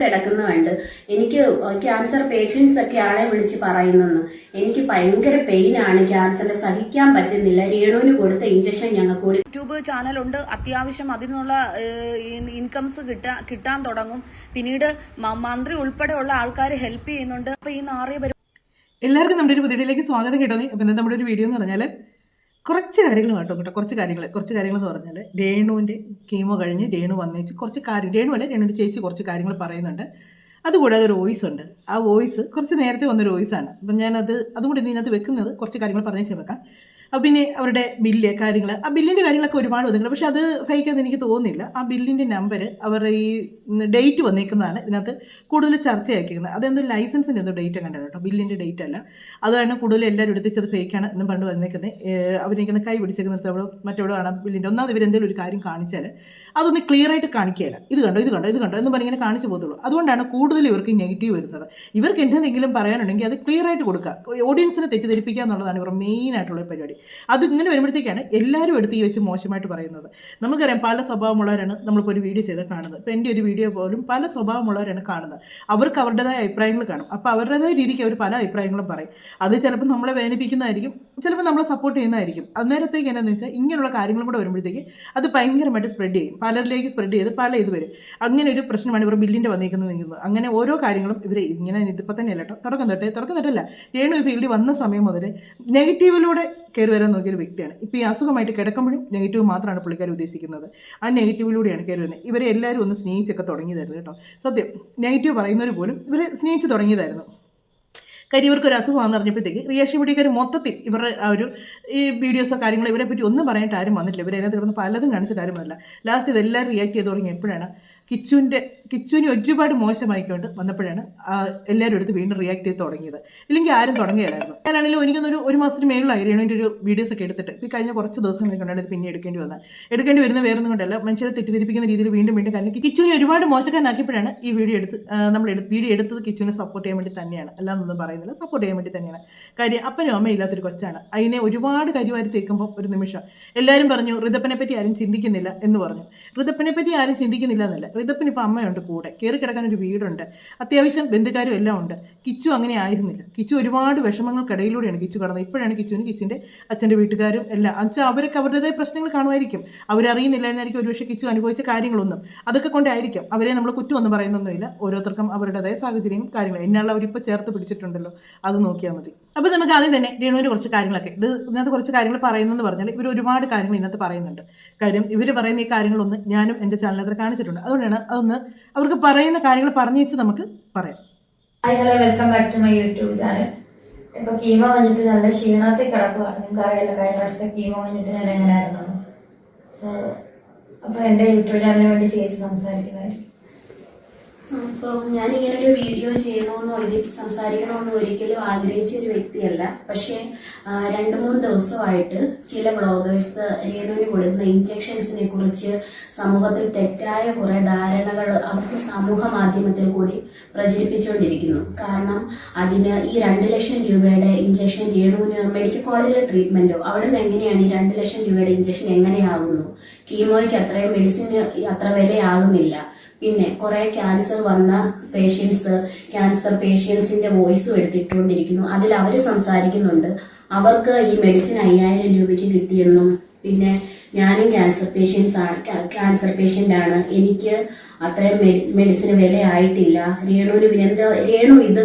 കിടക്കുന്നുണ്ട്. എനിക്ക് cancer patients ഒക്കെ ആളെ വിളിച്ച് പറയുന്നെന്ന്. എനിക്ക് ഭയങ്കര പെയിനാണ്, ക്യാൻസറിന്റെ സഹിക്കാൻ പറ്റുന്നില്ല. രേണുവിന് കൊടുത്ത ഇഞ്ചക്ഷൻ ഞങ്ങൾക്ക് കൂടി. യൂട്യൂബ് ചാനലുണ്ട്, അത്യാവശ്യം അതിനുള്ള ഇൻകംസ് കിട്ടാൻ തുടങ്ങും. പിന്നീട് മന്ത്രി ഉൾപ്പെടെയുള്ള ആൾക്കാർ ഹെൽപ്പ് ചെയ്യുന്നുണ്ട്. അപ്പൊ ഈ നാറിയ എല്ലാവർക്കും നമ്മുടെ ഒരു പുതിയയിലേക്ക് സ്വാഗതം കേട്ടോ. അപ്പം ഇന്ന് നമ്മുടെ ഒരു വീഡിയോ എന്ന് പറഞ്ഞാൽ കുറച്ച് കാര്യങ്ങൾ കേട്ടോ. കുറച്ച് കാര്യങ്ങൾ എന്ന് പറഞ്ഞാൽ രേണുവിൻ്റെ കീമോ കഴിഞ്ഞ് രേണു വന്നേച്ച് കുറച്ച് കാര്യം, രേണുവിൻ്റെ ചേച്ചി കുറച്ച് കാര്യങ്ങൾ പറയുന്നുണ്ട്. അതുകൂടാതെ ഒരു വോയിസ് ഉണ്ട്. ആ വോയിസ് കുറച്ച് നേരത്തെ വന്നൊരു വോയിസാണ്. അപ്പം അതും കൂടി ഇതിനകത്ത് വെക്കുന്നത് കുറച്ച് കാര്യങ്ങൾ പറഞ്ഞു വെക്കാം. അപ്പം പിന്നെ അവരുടെ ബില്ല് കാര്യങ്ങൾ, ആ ബില്ലിൻ്റെ കാര്യങ്ങളൊക്കെ ഒരുപാട് വന്നിട്ടുണ്ട്. പക്ഷെ അത് ഫേക്കാന്ന് എനിക്ക് തോന്നുന്നില്ല. ആ ബില്ലിൻ്റെ നമ്പർ അവരുടെ ഈ ഡേറ്റ് വന്നേക്കുന്നതാണ് ഇതിനകത്ത് കൂടുതൽ ചർച്ചയാക്കിയിരിക്കുന്നത്. അതെന്തോ ലൈസൻസിൻ്റെ എന്തോ ഡേറ്റ് കണ്ടാണ് കേട്ടോ, ബില്ലിൻ്റെ ഡേറ്റ് അല്ല. അതാണ് കൂടുതൽ എല്ലാവരും എടുത്തിച്ചത് ഫേക്കാണ് എന്നും പണ്ട് വന്നേക്കുന്നത്. അവരിങ്ങനെ കൈ പിടിച്ചേക്കുന്നിടത്ത് അവിടെ മറ്റെവിടെ ആണ് ബില്ലിൻ്റെ. ഒന്നാമത് ഇവരെന്തെങ്കിലും ഒരു കാര്യം കാണിച്ചാൽ അതൊന്ന് ക്ലിയർ ആയിട്ട് കാണിക്കുകയില്ല. ഇത് കണ്ടോ എന്ന് പറഞ്ഞിങ്ങനെ കാണിച്ചു പോകത്തുള്ളൂ. അതുകൊണ്ടാണ് കൂടുതൽ ഇവർക്ക് നെഗറ്റീവ് വരുന്നത്. ഇവർക്ക് എന്തെങ്കിലും പറയാനുണ്ടെങ്കിൽ അത് ക്ലിയർ ആയിട്ട് കൊടുക്കുക, ഓഡിയൻസിനെ തെറ്റിദ്ധരിപ്പിക്കുക എന്നുള്ളതാണ് ഇവർ മെയിനായിട്ടുള്ള പരിപാടി. അതിങ്ങനെ വരുമ്പോഴത്തേക്കാണ് എല്ലാവരും എടുത്ത് ഈ വെച്ച് മോശമായിട്ട് പറയുന്നത്. നമുക്കറിയാം പല സ്വഭാവമുള്ളവരാണ് നമ്മളിപ്പോൾ ഒരു വീഡിയോ ചെയ്ത് കാണുന്നത്. ഇപ്പോൾ എൻ്റെ ഒരു വീഡിയോ പോലും പല സ്വഭാവമുള്ളവരാണ് കാണുന്നത്. അവർക്ക് അവരുടേതായ അഭിപ്രായങ്ങൾ കാണും. അപ്പോൾ അവരുടേതായ രീതിക്ക് അവർ പല അഭിപ്രായങ്ങളും പറയും. അത് ചിലപ്പോൾ നമ്മളെ വേദനിപ്പിക്കുന്നതായിരിക്കും, ചിലപ്പോൾ നമ്മളെ സപ്പോർട്ട് ചെയ്യുന്നതായിരിക്കും. അന്നേരത്തേക്ക് എന്താണെന്ന് വെച്ചാൽ ഇങ്ങനെയുള്ള കാര്യങ്ങളും കൂടെ വരുമ്പോഴത്തേക്ക് അത് ഭയങ്കരമായിട്ട് സ്പ്രെഡ് ചെയ്യും, പലരിലേക്ക് സ്പ്രെഡ് ചെയ്ത് പല ഇത് വരും. അങ്ങനെ ഒരു പ്രശ്നമാണ് ഇവർ ബില്ലിൻ്റെ വന്നിരിക്കുന്നത് നിൽക്കുന്നത്. അങ്ങനെ ഓരോ കാര്യങ്ങളും ഇവർ ഇങ്ങനെ ഇതിപ്പോൾ തന്നെയല്ല കേട്ടോ, തുടക്കം തൊട്ടല്ല രേണു ഈ ഫീൽഡിൽ വന്ന സമയം മുതൽ നെഗറ്റീവിലൂടെ കയറി വരാൻ നോക്കിയൊരു വ്യക്തിയാണ്. ഇപ്പോൾ ഈ അസുഖമായിട്ട് കിടക്കുമ്പോഴും നെഗറ്റീവ് മാത്രമാണ് പുള്ളിക്കാർ ഉദ്ദേശിക്കുന്നത്. ആ നെഗറ്റീവിലൂടെയാണ് കയറി വരുന്നത്. ഇവരെ എല്ലാവരും ഒന്ന് സ്നേഹിച്ചൊക്കെ തുടങ്ങിയതായിരുന്നു കേട്ടോ. സത്യം, നെഗറ്റീവ് പറയുന്നവർ പോലും ഇവരെ സ്നേഹിച്ച് തുടങ്ങിയതായിരുന്നു. കാര്യം ഇവർക്കൊരു അസുഖമാണെന്ന് അറിഞ്ഞപ്പോഴത്തേക്ക് റിയാക്ഷൻ വീഡിയോക്കാർ മൊത്തത്തിൽ ഇവരുടെ ആ ഒരു ഈ വീഡിയോസോ കാര്യങ്ങളോ ഇവരെ പറ്റി ഒന്നും പറയാനായിട്ട് ആരും വന്നിട്ടില്ല. ഇവരതിനകത്ത് കിടന്ന് പലതും കാണിച്ചിട്ട് ആരും വന്നില്ല. ലാസ്റ്റ് ഇതെല്ലാവരും റിയാക്ട് ചെയ്ത് തുടങ്ങി എപ്പോഴാണ് കിച്ചുവിനെ ഒരുപാട് മോശമായിക്കൊണ്ട് വന്നപ്പോഴാണ് എല്ലാവരും എടുത്ത് വീണ്ടും റിയാക്ട് ചെയ്ത് തുടങ്ങിയത്. ഇല്ലെങ്കിൽ ആരും തുടങ്ങിയായിരുന്നു. ഞാനാണെങ്കിലും എനിക്കൊന്നൊരു ഒരു മാസത്തിന് മേളിലായി രേണുവിൻ്റെ ഒരു വീഡിയോസൊക്കെ എടുത്തിട്ട് ഇപ്പോൾ കഴിഞ്ഞ കുറച്ച് ദിവസങ്ങളെ കൊണ്ടാണ് ഇത് പിന്നെ എടുക്കേണ്ടി വരുന്ന വേറൊന്നും കൊണ്ടല്ല, മനുഷ്യരെ തെറ്റിദ്ധരിപ്പിക്കുന്ന രീതിയിൽ വീണ്ടും കാരണം കിച്ചുവിനെ ഒരുപാട് മോശക്കാരനാക്കിയപ്പോഴാണ് ഈ വീഡിയോ വീഡിയോ എടുത്തത് കിച്ചുവിനെ സപ്പോർട്ട് ചെയ്യാൻ വേണ്ടി തന്നെയാണ്, അല്ലാതൊന്നും പറയുന്നില്ല, സപ്പോർട്ട് ചെയ്യാൻ വേണ്ടി തന്നെയാണ്. കാര്യം അപ്പനും അമ്മയും ഇല്ലാത്തൊരു കൊച്ചാണ്. അതിനെ ഒരുപാട് കരിവാരി തേക്കുമ്പോൾ ഒരു നിമിഷം എല്ലാവരും പറഞ്ഞു ഋതപ്പനെ പറ്റി ആരും ചിന്തിക്കുന്നില്ല എന്ന് പറഞ്ഞു. ഋതപ്പനെ പറ്റി ആരും ചിന്തിക്കുന്നില്ല എന്നല്ല, ഋതപ്പന് ഇപ്പോൾ അമ്മയുണ്ട്, കൂടെ കയറി കിടക്കാൻ ഒരു വീടുണ്ട്, അത്യാവശ്യം ബന്ധുക്കാരും എല്ലാം ഉണ്ട്. കിച്ചു അങ്ങനെ ആയിരുന്നില്ല. കിച്ചു ഒരുപാട് വിഷമങ്ങൾക്കിടയിലൂടെയാണ് കിച്ചു കടന്നത്. ഇപ്പോഴാണ് കിച്ചുവിൻ്റെ അച്ഛൻ്റെ വീട്ടുകാരും എല്ലാം അച്ഛൻ അവരൊക്കെ അവരുടേതായ പ്രശ്നങ്ങൾ കാണുമായിരിക്കും. അവരറിയുന്നില്ലായിരുന്നായിരിക്കും ഒരുപക്ഷെ കിച്ചു അനുഭവിച്ച കാര്യങ്ങളൊന്നും. അതൊക്കെ കൊണ്ടായിരിക്കും. അവരെ നമ്മൾ കുറ്റമൊന്നും പറയുന്നൊന്നുമില്ല. ഓരോരുത്തർക്കും അവരുടേതായ സാഹചര്യം കാര്യങ്ങൾ എന്നുള്ള അവരിപ്പോൾ ചേർത്ത് പിടിച്ചിട്ടുണ്ടല്ലോ, അത് നോക്കിയാൽ മതി. അപ്പോൾ നമുക്ക് ആദ്യം തന്നെ രേണുവിൻ്റെ കുറച്ച് കാര്യങ്ങളൊക്കെ ഇതിനകത്ത് കുറച്ച് കാര്യങ്ങൾ പറയുന്നതെന്ന് പറഞ്ഞാൽ ഇവർ ഒരുപാട് കാര്യങ്ങൾ ഇതിനകത്ത് പറയുന്നുണ്ട്. കാര്യം ഇവർ പറയുന്ന ഈ കാര്യങ്ങളൊന്ന് ഞാനും എൻ്റെ ചാനലിനകത്ത് കാണിച്ചിട്ടുണ്ട്. അതുകൊണ്ടാണ് അതൊന്ന് അവർക്ക് പറയുന്ന കാര്യങ്ങൾ പറഞ്ഞു വെച്ച് നമുക്ക് പറയാം. Hello, welcome back to my YouTube channel. ഇപ്പൊ കീമോ കഴിഞ്ഞിട്ട് നല്ല ക്ഷീണത്തിൽ കിടക്കുവാണ്. നിങ്ങൾക്ക് അറിയാലോ കഴിഞ്ഞ പ്രാവശ്യത്തെ കീമോ കഴിഞ്ഞിട്ട് ഞാൻ എങ്ങനെയായിരുന്നു. സോ അപ്പൊ എന്റെ യൂട്യൂബ് ചാനലിന് വേണ്ടി ചേച്ചി സംസാരിക്കുന്നതായിരിക്കും. അപ്പോൾ ഞാനിങ്ങനെ ഒരു വീഡിയോ ചെയ്യണമെന്നോ ഇതിൽ സംസാരിക്കണമെന്നോ ഒരിക്കലും ആഗ്രഹിച്ച ഒരു വ്യക്തിയല്ല. പക്ഷേ 2-3 ദിവസമായിട്ട് ചില ബ്ലോഗേഴ്സ് രേണുവിന് കൊടുക്കുന്ന ഇഞ്ചക്ഷൻസിനെ കുറിച്ച് സമൂഹത്തിൽ തെറ്റായ കുറെ ധാരണകൾ അവർക്ക് സമൂഹ മാധ്യമത്തിൽ കൂടി പ്രചരിപ്പിച്ചുകൊണ്ടിരിക്കുന്നു. കാരണം അതിന് ഈ 2 ലക്ഷം രൂപയുടെ ഇഞ്ചക്ഷൻ രേണുവിന് മെഡിക്കൽ കോളേജിലെ ട്രീറ്റ്മെന്റോ അവിടെ നിന്ന് എങ്ങനെയാണ് ഈ 2 ലക്ഷം രൂപയുടെ ഇഞ്ചക്ഷൻ എങ്ങനെയാകുന്നു? കീമോയ്ക്ക് അത്രയും മെഡിസിന് അത്ര വിലയാകുന്നില്ല. പിന്നെ കുറെ ക്യാൻസർ വന്ന ക്യാൻസർ പേഷ്യൻസിന്റെ വോയിസും എടുത്തിട്ടുകൊണ്ടിരിക്കുന്നു. അതിൽ അവർ സംസാരിക്കുന്നുണ്ട് അവർക്ക് ഈ മെഡിസിൻ 5000 രൂപയ്ക്ക് കിട്ടിയെന്നും, പിന്നെ ഞാനും ക്യാൻസർ പേഷ്യന്റ് ആണ്, എനിക്ക് അത്രയും മെഡിസിന് വിലയായിട്ടില്ല. രേണു ഇത്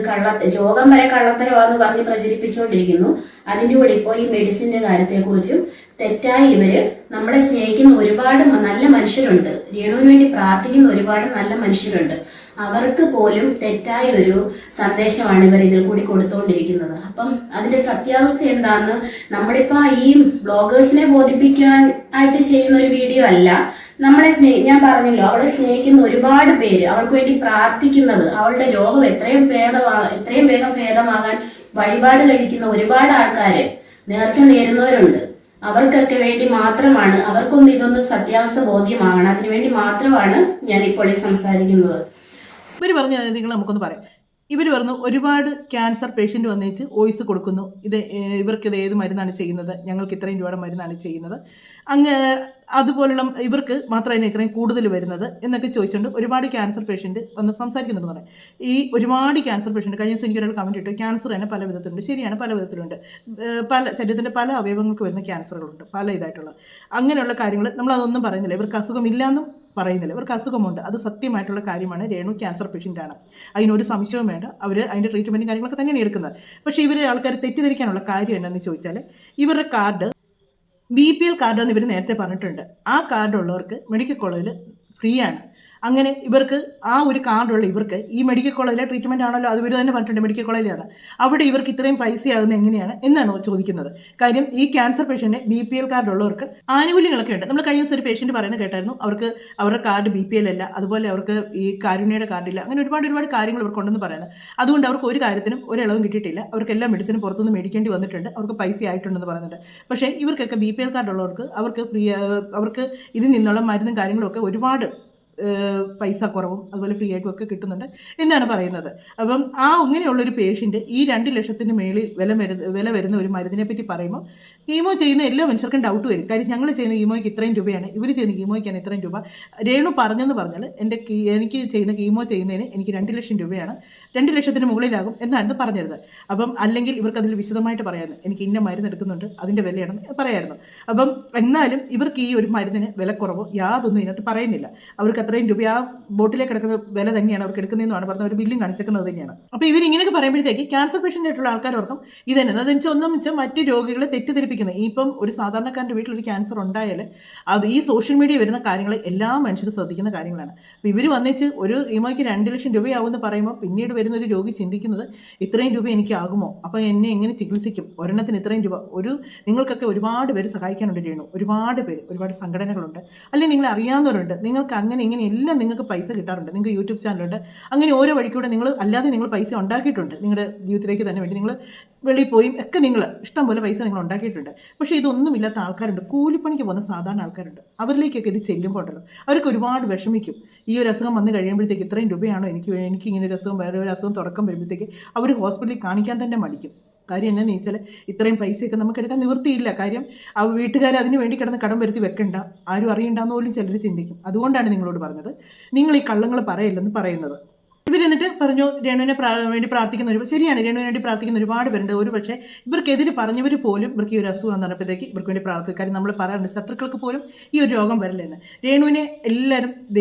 രോഗം വരെ കള്ളത്തരമാണെന്ന് പറഞ്ഞ് പ്രചരിപ്പിച്ചുകൊണ്ടിരിക്കുന്നു. അതിൻ്റെ കൂടെ ഇപ്പോൾ ഈ മെഡിസിന്റെ കാര്യത്തെക്കുറിച്ചും തെറ്റായി ഇവര് നമ്മളെ സ്നേഹിക്കുന്ന ഒരുപാട് നല്ല മനുഷ്യരുണ്ട്, രേണുവിന് വേണ്ടി പ്രാർത്ഥിക്കുന്ന ഒരുപാട് നല്ല മനുഷ്യരുണ്ട്. അവർക്ക് പോലും തെറ്റായ ഒരു സന്ദേശമാണ് ഇവർ ഇതിൽ കൂടി കൊടുത്തുകൊണ്ടിരിക്കുന്നത്. അപ്പം അതിന്റെ സത്യാവസ്ഥ എന്താന്ന് നമ്മളിപ്പോ ഈ ബ്ലോഗേഴ്സിനെ ബോധിപ്പിക്കാൻ ആയിട്ട് ചെയ്യുന്ന ഒരു വീഡിയോ അല്ല. ഞാൻ പറഞ്ഞല്ലോ, അവളെ സ്നേഹിക്കുന്ന ഒരുപാട് പേര്, അവൾക്ക് വേണ്ടി പ്രാർത്ഥിക്കുന്നത്, അവളുടെ രോഗം എത്രയും വേഗം ഭേദമാകാൻ വഴിപാട് കഴിക്കുന്ന ഒരുപാട് ആൾക്കാര്, നേർച്ച നേരുന്നവരുണ്ട്. അവർക്കൊക്കെ വേണ്ടി മാത്രമാണ്, അവർക്കൊന്നും ഇതൊന്നും സത്യാവസ്ഥ ബോധ്യമാകണം, അതിനുവേണ്ടി മാത്രമാണ് ഞാൻ ഇപ്പോൾ സംസാരിക്കുന്നത്. ഇവർ പറഞ്ഞ നിങ്ങൾ നമുക്കൊന്ന് പറയാം. ഇവർ പറഞ്ഞു ഒരുപാട് ക്യാൻസർ പേഷ്യൻ്റ് വന്നേച്ച് വോയിസ് കൊടുക്കുന്നു, ഇവർക്കിത് ഏത് മരുന്നാണ് ചെയ്യുന്നത്, ഞങ്ങൾക്ക് ഇത്രയും രൂപയുടെ മരുന്നാണ് ചെയ്യുന്നത്, അതുപോലുള്ള ഇവർക്ക് മാത്രമേ ഇത്രയും കൂടുതൽ വരുന്നത് എന്നൊക്കെ ചോദിച്ചുകൊണ്ട് ഒരുപാട് ക്യാൻസർ പേഷ്യൻ്റ് വന്ന് സംസാരിക്കുന്നുണ്ടെന്ന് പറയാം. ഈ ഒരുപാട് ക്യാൻസർ പേഷ്യൻ്റ് കഴിഞ്ഞ ദിവസം എനിക്കൊരാൾ കമൻറ്റ് ഇട്ടു, ക്യാൻസർ തന്നെ പല വിധത്തിലുണ്ട്. ശരിയാണ്, പല വിധത്തിലുണ്ട്. ശരീരത്തിൻ്റെ പല അവയവങ്ങൾക്ക് വരുന്ന ക്യാൻസറുകളുണ്ട്, പല ഇതായിട്ടുള്ള അങ്ങനെയുള്ള കാര്യങ്ങൾ നമ്മളതൊന്നും പറയുന്നില്ല. ഇവർക്ക് അസുഖമില്ലാന്നും പറയുന്നില്ല, ഇവർക്ക് അസുഖമുണ്ട്. അത് സത്യമായിട്ടുള്ള കാര്യമാണ്. രേണു ക്യാൻസർ പേഷ്യൻ്റാണ്, അതിനൊരു സംശയവും വേണ്ട. അവർ അതിൻ്റെ ട്രീറ്റ്മെൻറ്റും കാര്യങ്ങളൊക്കെ തന്നെയാണ് എടുക്കുന്നത്. പക്ഷേ ഇവർ ആൾക്കാർ തെറ്റിദ്ധരിക്കാനുള്ള കാര്യം എന്നാന്ന് ചോദിച്ചാൽ ഇവരുടെ കാർഡ് BPL കാർഡെന്ന് ഇവർ നേരത്തെ പറഞ്ഞിട്ടുണ്ട്. ആ കാർഡുള്ളവർക്ക് മെഡിക്കൽ കോളേജിൽ ഫ്രീ ആണ്. അങ്ങനെ ഇവർക്ക് ആ ഒരു കാർഡുള്ള ഇവർക്ക് ഈ മെഡിക്കൽ കോളേജിലെ ട്രീറ്റ്മെൻറ്റ് ആണല്ലോ, അത് ഇവർ തന്നെ പറഞ്ഞിട്ടുണ്ട് മെഡിക്കൽ കോളേജിലാണ്. അവിടെ ഇവർക്ക് ഇത്രയും പൈസയാകുന്നത് എങ്ങനെയാണ് എന്നാണോ ചോദിക്കുന്നത്. കാര്യം ഈ ക്യാൻസർ പേഷ്യൻ്റ് BPL കാർഡുള്ളവർക്ക് ആനുകൂല്യങ്ങളൊക്കെ ഉണ്ട്. നമ്മൾ കഴിഞ്ഞ ദിവസം ഒരു പേഷ്യൻ്റ് പറയുന്നത് കേട്ടായിരുന്നു, അവർക്ക് അവരുടെ കാർഡ് BPL അല്ല, അതുപോലെ അവർക്ക് ഈ കാരുണ്യയുടെ കാർഡില്ല, അങ്ങനെ ഒരുപാട് കാര്യങ്ങൾ ഇവർക്കുണ്ടെന്ന് പറയുന്നത്. അതുകൊണ്ട് അവർക്ക് ഒരു കാര്യത്തിനും ഒരിളവും കിട്ടിയിട്ടില്ല. അവർക്ക് എല്ലാ മെഡിസിനും പുറത്തുനിന്ന് മേടിക്കേണ്ടി വന്നിട്ടുണ്ട്, അവർക്ക് പൈസ ആയിട്ടുണ്ടെന്ന് പറയുന്നുണ്ട്. പക്ഷേ ഇവർക്കൊക്കെ BPL കാർഡുള്ളവർക്ക് അവർക്ക് ഇതിൽ നിന്നുള്ള മരുന്നും കാര്യങ്ങളും ഒക്കെ ഒരുപാട് പൈസ കുറവും അതുപോലെ ഫ്രീ ആയിട്ടും ഒക്കെ കിട്ടുന്നുണ്ട് എന്നാണ് പറയുന്നത്. അപ്പം അങ്ങനെയുള്ളൊരു പേഷ്യൻ്റ് ഈ 2 ലക്ഷത്തിന് മേളിൽ വില വരുന്ന ഒരു മരുന്നിനെ പറ്റി പറയുമ്പോൾ കീമോ ചെയ്യുന്ന എല്ലാ മനുഷ്യർക്കും ഡൗട്ട് വരും. കാര്യം ഞങ്ങൾ ചെയ്യുന്ന കീമോയ്ക്ക് ഇത്രയും രൂപയാണ്, ഇവർ ചെയ്യുന്ന കീമോയ്ക്കാണ് ഇത്രയും രൂപ. രേണു പറഞ്ഞെന്ന് പറഞ്ഞാൽ എനിക്ക് ചെയ്യുന്ന കീമോ ചെയ്യുന്നതിന് എനിക്ക് 2 ലക്ഷം രൂപയാണ്, 2 ലക്ഷത്തിന് മുകളിലാകും എന്നായിരുന്നു പറഞ്ഞിരുന്നത്. അപ്പം അല്ലെങ്കിൽ ഇവർക്ക് അതിൽ വിശദമായിട്ട് പറയാമായിരുന്നു, എനിക്ക് ഇന്ന മരുന്ന് എടുക്കുന്നുണ്ട് അതിൻ്റെ വിലയാണെന്ന് പറയായിരുന്നു. അപ്പം എന്നാലും ഇവർക്ക് ഈ ഒരു മരുന്നിന് വിലക്കുറവോ യാതൊന്നും ഇതിനകത്ത് പറയുന്നില്ല. അവർക്ക് അത്രയും രൂപ ആ ബോട്ടിലേക്ക് കിടക്കുന്ന വില തന്നെയാണ് അവർക്ക് എടുക്കുന്നതെന്നാണ് പറഞ്ഞത്. ഒരു ബില്ലും കാണിച്ചേക്കുന്നത് തന്നെയാണ്. അപ്പോൾ ഇവരിങ്ങനെയൊക്കെ പറയുമ്പോഴത്തേക്ക് ക്യാൻസർ പേഷ്യൻ്റ് ആയിട്ടുള്ള ആൾക്കാരോർക്കും ഇതന്നെ അതെന്ന് ഒന്നും മറ്റ് രോഗികളെ തെറ്റിദ്ധരിപ്പിക്കുന്നത്. ഇപ്പം ഒരു സാധാരണക്കാരൻ്റെ വീട്ടിലൊരു ക്യാൻസർ ഉണ്ടായാൽ അത് ഈ സോഷ്യൽ മീഡിയ വരുന്ന കാര്യങ്ങൾ എല്ലാ മനുഷ്യരും ശ്രദ്ധിക്കുന്ന കാര്യങ്ങളാണ്. അപ്പോൾ ഇവർ വന്നിച്ച് ഒരു കീമോയ്ക്ക് 2 ലക്ഷം രൂപയാവുമെന്ന് പറയുമ്പോൾ പിന്നീട് വരുന്നൊരു രോഗി ചിന്തിക്കുന്നത് ഇത്രയും രൂപ എനിക്കാകുമോ, അപ്പോൾ എന്നെ എങ്ങനെ ചികിത്സിക്കും, ഒരെണ്ണത്തിന് ഇത്രയും രൂപ. നിങ്ങൾക്കൊക്കെ ഒരുപാട് പേര് സഹായിക്കാനുണ്ട് രേണു, ഒരുപാട് സംഘടനകളുണ്ട്, അല്ലെങ്കിൽ നിങ്ങൾ അറിയാവുന്നവരുണ്ട്, നിങ്ങൾക്ക് അങ്ങനെ ഇങ്ങനെ എല്ലാം നിങ്ങൾക്ക് പൈസ കിട്ടാറുണ്ട്. നിങ്ങൾക്ക് യൂട്യൂബ് ചാനലുണ്ട്, അങ്ങനെ ഓരോ വഴിക്കൂടെ നിങ്ങൾ പൈസ ഉണ്ടാക്കിയിട്ടുണ്ട്. നിങ്ങളുടെ ജീവിതത്തിലേക്ക് തന്നെ വേണ്ടി നിങ്ങൾ വെളിയിൽ പോയി ഒക്കെ നിങ്ങൾ ഇഷ്ടംപോലെ പൈസ നിങ്ങൾ ഉണ്ടാക്കിയിട്ടുണ്ട്. പക്ഷേ ഇതൊന്നുമില്ലാത്ത ആൾക്കാരുണ്ട്, കൂലിപ്പണിക്ക് പോകുന്ന സാധാരണ ആൾക്കാരുണ്ട്. അവരിലേക്കൊക്കെ ഇത് ചെല്ലുമ്പോൾ ഉണ്ടല്ലോ അവർക്ക് ഒരുപാട് വിഷമിക്കും. ഈ ഒരു അസുഖം വന്ന് കഴിയുമ്പോഴത്തേക്ക് ഇത്രയും രൂപയാണോ എനിക്കിങ്ങനെ ഒരു അസുഖം, വേറെ ഒരു അസുഖം തുടക്കം വരുമ്പോഴത്തേക്ക് അവർ ഹോസ്പിറ്റലിൽ കാണിക്കാൻ തന്നെ മടിക്കും. കാര്യം എന്നാന്ന് ചോദിച്ചാൽ ഇത്രയും പൈസയൊക്കെ നമുക്ക് എടുക്കാൻ നിവൃത്തിയില്ല. കാര്യം വീട്ടുകാർ അതിന് വേണ്ടി കിടന്ന് കടം വരുത്തി വെക്കണ്ട, ആരും അറിയണ്ടെന്ന് പോലും ചിലർ ചിന്തിക്കും. അതുകൊണ്ടാണ് നിങ്ങളോട് പറഞ്ഞത് നിങ്ങൾ ഈ കള്ളങ്ങൾ പറയില്ലെന്ന് പറയുന്നത്. ഇവരെന്നിട്ട് പറഞ്ഞു രേണുവിനെ വേണ്ടി പ്രാർത്ഥിക്കുന്ന ശരിയാണ്, രേണുവിന് വേണ്ടി പ്രാർത്ഥിക്കുന്ന ഒരുപാട് പേരുണ്ട്. ഒരു പക്ഷേ ഇവർക്കെതിരെ പറഞ്ഞവർ പോലും ഇവർക്ക് ഈ ഒരു അസുഖം പറഞ്ഞപ്പോഴത്തേക്ക് ഇവർക്ക് വേണ്ടി പ്രാർത്ഥിക്കാരും നമ്മൾ പറയാറുണ്ട് ശത്രുക്കൾക്ക് പോലും ഈ ഒരു രോഗം വരില്ലെന്ന്. രേണുവിനെ എല്ലാവരും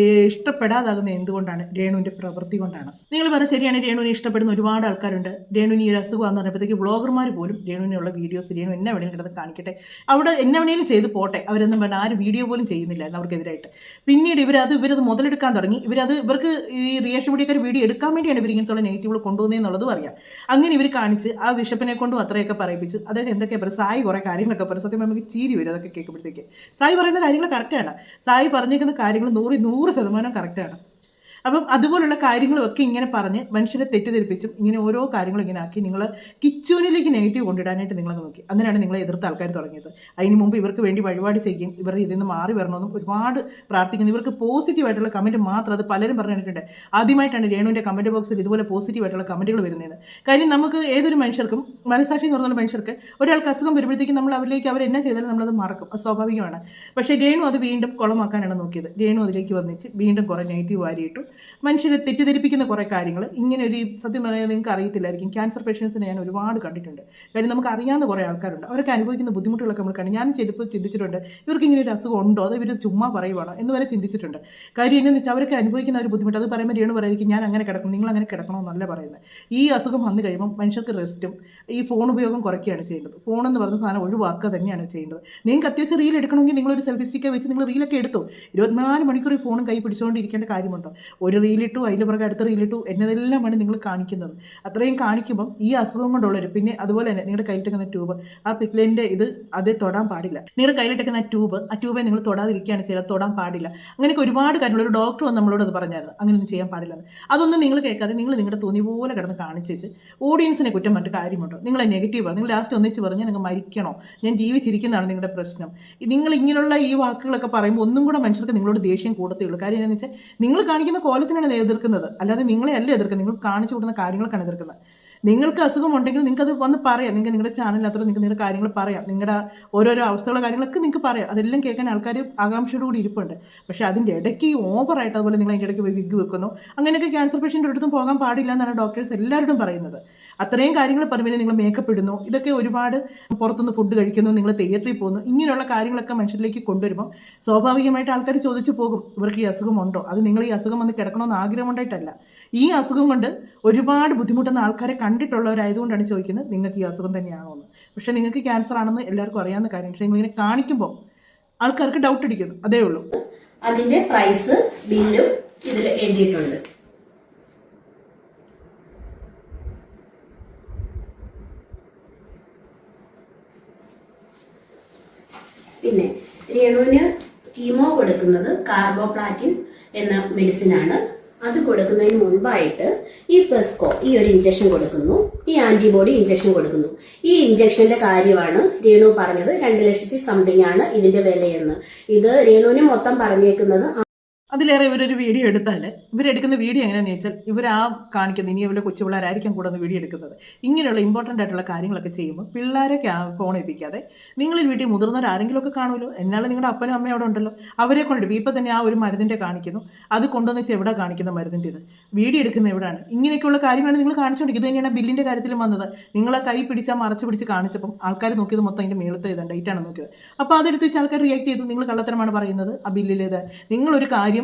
ഇഷ്ടപ്പെടാതാകുന്നത് എന്തുകൊണ്ടാണ്? രേണുവിൻ്റെ പ്രവൃത്തി കൊണ്ടാണ്. നിങ്ങൾ പറഞ്ഞാൽ ശരിയാണ്, രേണുവിനെ ഇഷ്ടപ്പെടുന്ന ഒരുപാട് ആൾക്കാരുണ്ട്. രേണുവിന് ഈ ഒരു അസുഖം പറഞ്ഞപ്പോഴത്തേക്ക് വ്ളോഗർമാർ പോലും രേണുവിനുള്ള വീഡിയോസ് രേണു എന്നെ എവിടെയും കിടന്ന് കാണിക്കട്ടെ, അവിടെ എന്നെ എവിടെയും ചെയ്ത് പോട്ടെ, അവരൊന്നും പറഞ്ഞാൽ ആരും വീഡിയോ പോലും ചെയ്യുന്നില്ലായിരുന്നു അവർക്കെതിരായിട്ട്. പിന്നീട് ഇവരത് മുതലെടുക്കാൻ തുടങ്ങി. ഇവർക്ക് ഈ റിയാക്ഷൻ മീഡിയക്കാർ വീഡിയോ എടുക്കാൻ വേണ്ടിയാണ് ഇവർ ഇങ്ങനത്തുള്ള നെഗറ്റീവുകൾ കൊണ്ടുവന്നതെന്നുള്ളതും അറിയാം. അങ്ങനെ ഇവർ കാണിച്ച് ആ ബിഷപ്പിനെ കൊണ്ടും അത്രയൊക്കെ പറയിപ്പിച്ചു. അദ്ദേഹം എന്തൊക്കെയാണ് പറയും, സായി കുറേ കാര്യങ്ങളൊക്കെ പറയും. സത്യം നമുക്ക് ചീരി വരും അതൊക്കെ കേൾക്കുമ്പോഴത്തേക്ക്. സായി പറയുന്ന കാര്യങ്ങൾ കറക്റ്റാണ്, സായി പറഞ്ഞേക്കുന്ന കാര്യങ്ങൾ 100% കറക്റ്റാണ്. അപ്പം അതുപോലുള്ള കാര്യങ്ങളൊക്കെ ഇങ്ങനെ പറഞ്ഞ് മനുഷ്യരെ തെറ്റിദ്ധരിപ്പിച്ചും ഇങ്ങനെ ഓരോ കാര്യങ്ങളും ഇങ്ങനെ ആക്കി നിങ്ങൾ കിച്ചൂനിലേക്ക് നെഗറ്റീവ് കൊണ്ടിടാനായിട്ട് നിങ്ങളൊക്കെ നോക്കി. അതിനാണ് നിങ്ങളെ എതിർത്ത ആൾക്കാർ തുടങ്ങിയത്. അതിന് മുമ്പ് ഇവർക്ക് വേണ്ടി വഴിപാട് ചെയ്യുകയും ഇവർ ഇതിൽ നിന്ന് മാറി വരണമെന്നും ഒരുപാട് പ്രാർത്ഥിക്കുന്നു. ഇവർക്ക് പോസിറ്റീവായിട്ടുള്ള കമൻറ്റ് മാത്രം, അത് പലരും പറഞ്ഞിട്ടുണ്ട്. ആദ്യമായിട്ടാണ് രേണുവിൻ്റെ കമൻറ്റ് ബോക്സിൽ ഇതുപോലെ പോസിറ്റീവായിട്ടുള്ള കമൻറ്റുകൾ വരുന്നത്. കാര്യം നമുക്ക് ഏതൊരു മനുഷ്യർക്കും മനസാക്ഷി എന്ന് പറഞ്ഞുള്ള മനുഷ്യർക്ക് ഒരാൾക്ക് അസുഖം വരുമ്പോഴത്തേക്കും നമ്മൾ അവരെന്നാ ചെയ്താലും നമ്മളത് മറക്കും, അത് സ്വാഭാവികമാണ്. പക്ഷേ രേണു അത് വീണ്ടും കുളമാക്കാനാണ് നോക്കിയത്. രേണു അതിലേക്ക് വന്നിച്ച് വീണ്ടും കുറേ നെഗറ്റീവ് വാരിയിട്ടു. മനുഷ്യരെ തെറ്റിദ്ധരിപ്പിക്കുന്ന കുറേ കാര്യങ്ങൾ ഇങ്ങനെ ഒരു സത്യം പറയാൻ നിങ്ങൾക്ക് അറിയത്തില്ലായിരിക്കും. ക്യാൻസർ പേഷ്യൻസിനെ ഞാൻ ഒരുപാട് കണ്ടിട്ടുണ്ട്. കാര്യം നമുക്ക് അറിയാവുന്ന കുറേ ആൾക്കാരുണ്ട്, അവരൊക്കെ അനുഭവിക്കുന്ന ബുദ്ധിമുട്ടുകളൊക്കെ നമ്മൾ കണ്ടു. ഞാൻ ചിലപ്പോൾ ചിന്തിച്ചിട്ടുണ്ട് ഇവർക്ക് ഇങ്ങനെ ഒരു അസുഖം ഉണ്ടോ, അതോ ഇവർ ചുമ്മാ പറയുവാണോ എന്ന് വരെ ചിന്തിച്ചിട്ടുണ്ട്. കാര്യം എന്നു വെച്ചാൽ അവരൊക്കെ അനുഭവിക്കുന്ന ഒരു ബുദ്ധിമുട്ട്. അത് പറയുമ്പോൾ രേണു പറയായിരിക്കും ഞാൻ അങ്ങനെ കിടക്കണം, നിങ്ങൾ അങ്ങനെ കിടക്കണമെന്നല്ല പറയുന്നത്. ഈ അസുഖം വന്നു കഴിയുമ്പോൾ മനുഷ്യർക്ക് റെസ്റ്റും ഈ ഫോൺ ഉപയോഗം കുറയ്ക്കുകയാണ് ചെയ്യേണ്ടത്. ഫോണെന്ന് പറഞ്ഞ സാധനം ഒഴിവാക്കുക തന്നെയാണ് ചെയ്യേണ്ടത്. നിങ്ങൾക്ക് അത്യാവശ്യം റീൽ എടുക്കണമെങ്കിൽ നിങ്ങളൊരു സെൽഫി സ്റ്റിക്കെ വെച്ച് നിങ്ങൾ റീലൊക്കെ എടുത്തു. 24 മണിക്കൂർ ഈ ഫോണും കൈ പിടിച്ചുകൊണ്ടിരിക്കേണ്ട കാര്യമുണ്ടോ? ഒരു റീലിട്ടു, അതിൻ്റെ പുറകെ അടുത്ത റീലിട്ടു, എന്നതെല്ലാമാണ് നിങ്ങൾ കാണിക്കുന്നത്. അത്രയും കാണിക്കുമ്പം ഈ അസുഖം കൊണ്ടുള്ളവർ പിന്നെ അതുപോലെ തന്നെ നിങ്ങളുടെ കയ്യിലിട്ടേക്കുന്ന ട്യൂബ്, ആ പിക്ലിൻ്റെ ഇത് അത് തൊടാൻ പാടില്ല. നിങ്ങളുടെ കയ്യിലിട്ടേക്കുന്ന ആ ട്യൂബെ നിങ്ങൾ തൊടാതിരിക്കുകയാണ് ചെയ്യുന്നത്, തൊടാൻ പാടില്ല. അങ്ങനെയൊക്കെ ഒരുപാട് കാര്യങ്ങൾ ഒരു ഡോക്ടർ വന്ന് നമ്മളോട് അത് പറഞ്ഞായിരുന്നു, അങ്ങനെയൊന്നും ചെയ്യാൻ പാടില്ലെന്ന്. അതൊന്നും നിങ്ങൾ കേൾക്കാതെ നിങ്ങൾ നിങ്ങളുടെ തോന്നി പോലെ കിടന്ന് കാണിച്ചേച്ച് ഓഡിയൻസിനെ കുറ്റം മറ്റു കാര്യമുണ്ടോ? നിങ്ങളെ നെഗറ്റീവാണ്. നിങ്ങൾ ലാസ്റ്റ് ഒന്നിച്ച് പറഞ്ഞാൽ നിങ്ങൾ മരിക്കണോ, ഞാൻ ജീവിച്ചിരിക്കുന്നതാണ് നിങ്ങളുടെ പ്രശ്നം. നിങ്ങൾ ഇങ്ങനെയുള്ള ഈ വാക്കുകളൊക്കെ പറയുമ്പോൾ ഒന്നും കൂടെ മനുഷ്യർക്ക് നിങ്ങളോട് ദേഷ്യം കൂടത്തേ ഉള്ളൂ. കാര്യം എന്താണെന്ന് വെച്ചാൽ നിങ്ങൾ കാണിക്കുന്ന കോലത്തിനാണ് എതിർക്കുന്നത്, അല്ലാതെ നിങ്ങളെ അല്ല എതിർക്കുന്നത്. നിങ്ങൾ കാണിച്ചു കൊടുക്കുന്ന കാര്യങ്ങൾക്കാണ് എതിർക്കുന്നത്. നിങ്ങൾക്ക് അസുഖമുണ്ടെങ്കിൽ നിങ്ങൾക്ക് അത് വന്ന് പറയാം. നിങ്ങൾക്ക് നിങ്ങളുടെ ചാനലിനകത്ത് നിങ്ങൾക്ക് നിങ്ങളുടെ കാര്യങ്ങൾ പറയാം, നിങ്ങളുടെ ഓരോരോ അവസ്ഥകളുടെ കാര്യങ്ങളൊക്കെ നിങ്ങൾക്ക് പറയാം. അതെല്ലാം കേൾക്കാൻ ആൾക്കാർ ആകാംക്ഷയോട് കൂടി ഇരിപ്പുണ്ട്. പക്ഷേ അതിൻ്റെ ഇടയ്ക്ക് ഓവറായിട്ട് അതുപോലെ നിങ്ങൾ അതിൻ്റെ ഇടയ്ക്ക് പോയി വിഗ് വെക്കുന്നു, അങ്ങനെയൊക്കെ ക്യാൻസർ പേഷ്യൻ്റെ അടുത്തും പോകാൻ പാടില്ല എന്നാണ് ഡോക്ടേഴ്സ് എല്ലാവരോടും പറയുന്നത്. അത്രയും കാര്യങ്ങൾ പറയുമ്പോൾ നിങ്ങൾ മേക്കപ്പ് ഇടുന്നു, ഇതൊക്കെ ഒരുപാട് പുറത്തുനിന്ന് ഫുഡ് കഴിക്കുന്നു, നിങ്ങൾ തിയേറ്ററിൽ പോകുന്നു, ഇങ്ങനെയുള്ള കാര്യങ്ങളൊക്കെ മനുഷ്യരിലേക്ക് കൊണ്ടുവരുമ്പോൾ സ്വാഭാവികമായിട്ട് ആൾക്കാർ ചോദിച്ചു പോകും, ഇവർക്ക് ഈ അസുഖമുണ്ടോ? അത് നിങ്ങൾ ഈ അസുഖം വന്ന് കിടക്കണമെന്ന് ആഗ്രഹമുണ്ടായിട്ടല്ല, ഈ അസുഖം കൊണ്ട് ഒരുപാട് ബുദ്ധിമുട്ടുന്ന ആൾക്കാരെ കണ്ടിട്ടുള്ളവരായതുകൊണ്ടാണ് ചോദിക്കുന്നത് നിങ്ങൾക്ക് ഈ അസുഖം തന്നെയാണോ എന്ന്. പക്ഷേ നിങ്ങൾക്ക് ക്യാൻസർ ആണെന്ന് എല്ലാവർക്കും അറിയാവുന്ന കാര്യം. പക്ഷേ നിങ്ങളിങ്ങനെ കാണിക്കുമ്പോൾ ആൾക്കാർക്ക് ഡൗട്ട് അടിക്കുന്നു, അതേ ഉള്ളൂ. അതിന്റെ പ്രൈസ് ബില്ലും ഇതിൽ എഴുതിയിട്ടുണ്ട്. പിന്നെ രേണുവിന് കീമോ കൊടുക്കുന്നത് കാർബോപ്ലാറ്റിൻ എന്ന മെഡിസിനാണ്. അത് കൊടുക്കുന്നതിന് മുൻപായിട്ട് ഈ ഫെസ്കോ ഈ ഒരു ഇഞ്ചക്ഷൻ കൊടുക്കുന്നു, ഈ ആന്റിബോഡി ഇഞ്ചക്ഷൻ കൊടുക്കുന്നു. ഈ ഇഞ്ചക്ഷന്റെ കാര്യമാണ് രേണു പറഞ്ഞത് 2,00,000 സംതിങ് ആണ് ഇതിന്റെ വിലയെന്ന്. ഇത് രേണുവിന് മൊത്തം പറഞ്ഞേക്കുന്നത്. അതിലേറെ ഇവരൊരു വീഡിയോ എടുത്താൽ ഇവരെടുക്കുന്ന വീഡിയോ എങ്ങനെയാണെന്ന് വെച്ചാൽ ഇവർ ആ കാണിക്കുന്ന ഇനി ഇവരുടെ കൊച്ചു പിള്ളേരായിരിക്കും കൂടെ ഒന്ന് വീഡിയോ എടുക്കുന്നത്. ഇങ്ങനെയുള്ള ഇമ്പോർട്ടൻ്റ് ആയിട്ടുള്ള കാര്യങ്ങളൊക്കെ ചെയ്യുമ്പോൾ പിള്ളേരെ ഫോൺ ഏൽപ്പിക്കാതെ നിങ്ങളിൽ വീട്ടിൽ മുതിർന്നവരാരെങ്കിലുമൊക്കെ കാണുമല്ലോ, എന്നാലും നിങ്ങളുടെ അപ്പനും അമ്മയും അവിടെ ഉണ്ടല്ലോ, അവരെ കൊണ്ട് ഇപ്പോൾ തന്നെ ആ ഒരു മരുന്നിൻ്റെ കാണിക്കുന്നു, അത് കൊണ്ടുവന്ന് വെച്ചാൽ എവിടെ കാണിക്കുന്ന മരുന്നിൻ്റെ ഇത് വീഡിയോ എടുക്കുന്ന എവിടെയാണ്? ഇങ്ങനെയൊക്കെയുള്ള കാര്യങ്ങളാണ് നിങ്ങൾ കാണിച്ചുകൊണ്ട്. ഇത് തന്നെയാണ് ബില്ലിൻ്റെ കാര്യത്തിലും വന്നത്. നിങ്ങളെ കൈ പിടിച്ചാൽ മറച്ച് പിടിച്ച് കാണിച്ചപ്പം ആൾക്കാർ നോക്കിയത് മൊത്തം അതിൻ്റെ മേളത്തെ ഇതാണ്, ഡേറ്റാണ് നോക്കിയത്. അപ്പോൾ അതെടുത്ത് വെച്ച് ആൾക്കാർ റിയാക്ട് ചെയ്തു, നിങ്ങൾ കള്ളത്തരമാണ് പറയുന്നത്, ആ ബില്ലിലേത് നിങ്ങളൊരു കാര്യം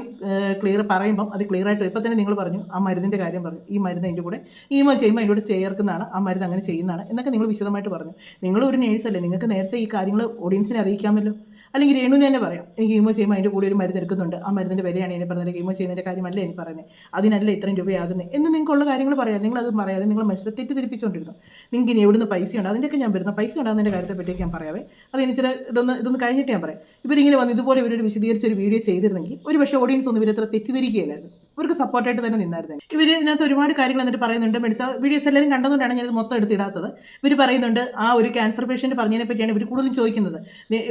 ക്ലിയർ പറയുമ്പം അത് ക്ലിയർ ആയിട്ട് ഇപ്പം തന്നെ നിങ്ങൾ പറഞ്ഞു, ആ മരുന്നിൻ്റെ കാര്യം പറഞ്ഞു, ഈ മരുന്ന് അതിൻ്റെ കൂടെ ഈമോ ചെയ്യുമ്പോൾ അതിൻ്റെ കൂടെ ചേർക്കുന്നതാണ്, ആ മരുന്ന് അങ്ങനെ ചെയ്യുന്നതാണ് എന്നൊക്കെ നിങ്ങൾ വിശദമായിട്ട് പറഞ്ഞു. നിങ്ങളൊരു നേഴ്സല്ലേ, നിങ്ങൾക്ക് നേരത്തെ ഈ കാര്യങ്ങൾ ഓഡിയൻസിനെ അറിയിക്കാമല്ലോ. അല്ലെങ്കിൽ രേണുവിന് തന്നെ പറയാം, എനിക്ക് കീമോ ചെയ്യുമ്പോൾ അതിൻ്റെ കൂടെ ഒരു മരുന്ന് എടുക്കുന്നുണ്ട്, ആ മരുന്നിൻ്റെ വിലയാണ് എന്നെ പറഞ്ഞത്, കീമോ ചെയ്യുന്നതിൻ്റെ കാര്യമല്ല എനിക്ക് പറയുന്നത്, അതിനല്ല ഇത്രയും രൂപയാകുന്നത് എന്ന് നിങ്ങൾക്കുള്ള കാര്യങ്ങൾ പറയാം. നിങ്ങളത് പറയാതെ നിങ്ങൾ മനുഷ്യരെ തെറ്റിദ്ധരിപ്പിച്ചുകൊണ്ടിരുന്നു. നിങ്ങൾക്ക് ഇനി എവിടുന്ന് പൈസ ഉണ്ട്, അതിൻ്റെയൊക്കെ ഞാൻ വരുന്ന പൈസ ഉണ്ടാകുന്നതിൻ്റെ കാര്യത്തെ പറ്റിയൊക്കെ ഞാൻ പറയാവേ. അതിന് ചില ഇതൊന്ന് കഴിഞ്ഞിട്ട് ഞാൻ പറയാം. ഇവരിങ്ങനെ വന്ന് ഇതുപോലെ ഇവരൊരു വിശദീകരിച്ചൊരു വീഡിയോ ചെയ്തിരുന്നെങ്കിൽ ഒരു പക്ഷേ ഓഡിയൻസ് ഒന്നും ഇവരത്ര തെറ്റിദ്ധരിക്കുകയില്ലായിരുന്നു, ഇവർക്ക് സപ്പോർട്ടായിട്ട് തന്നെ നിന്നായിരുന്നു. ഇവർ ഇതിനകത്ത് ഒരുപാട് കാര്യങ്ങൾ എന്നിട്ട് പറയുന്നുണ്ട്. വീഡിയോസ് എല്ലാവരും കണ്ടതുകൊണ്ടാണ് ഞാനത് മൊത്തം എടുത്തിടാത്തത്. ഇവർ പറയുന്നുണ്ട് ആ ഒരു ക്യാൻസർ പേഷ്യൻറ്റ് പറഞ്ഞതിനെ പറ്റിയാണ് ഇവർ കൂടുതലും ചോദിക്കുന്നത്.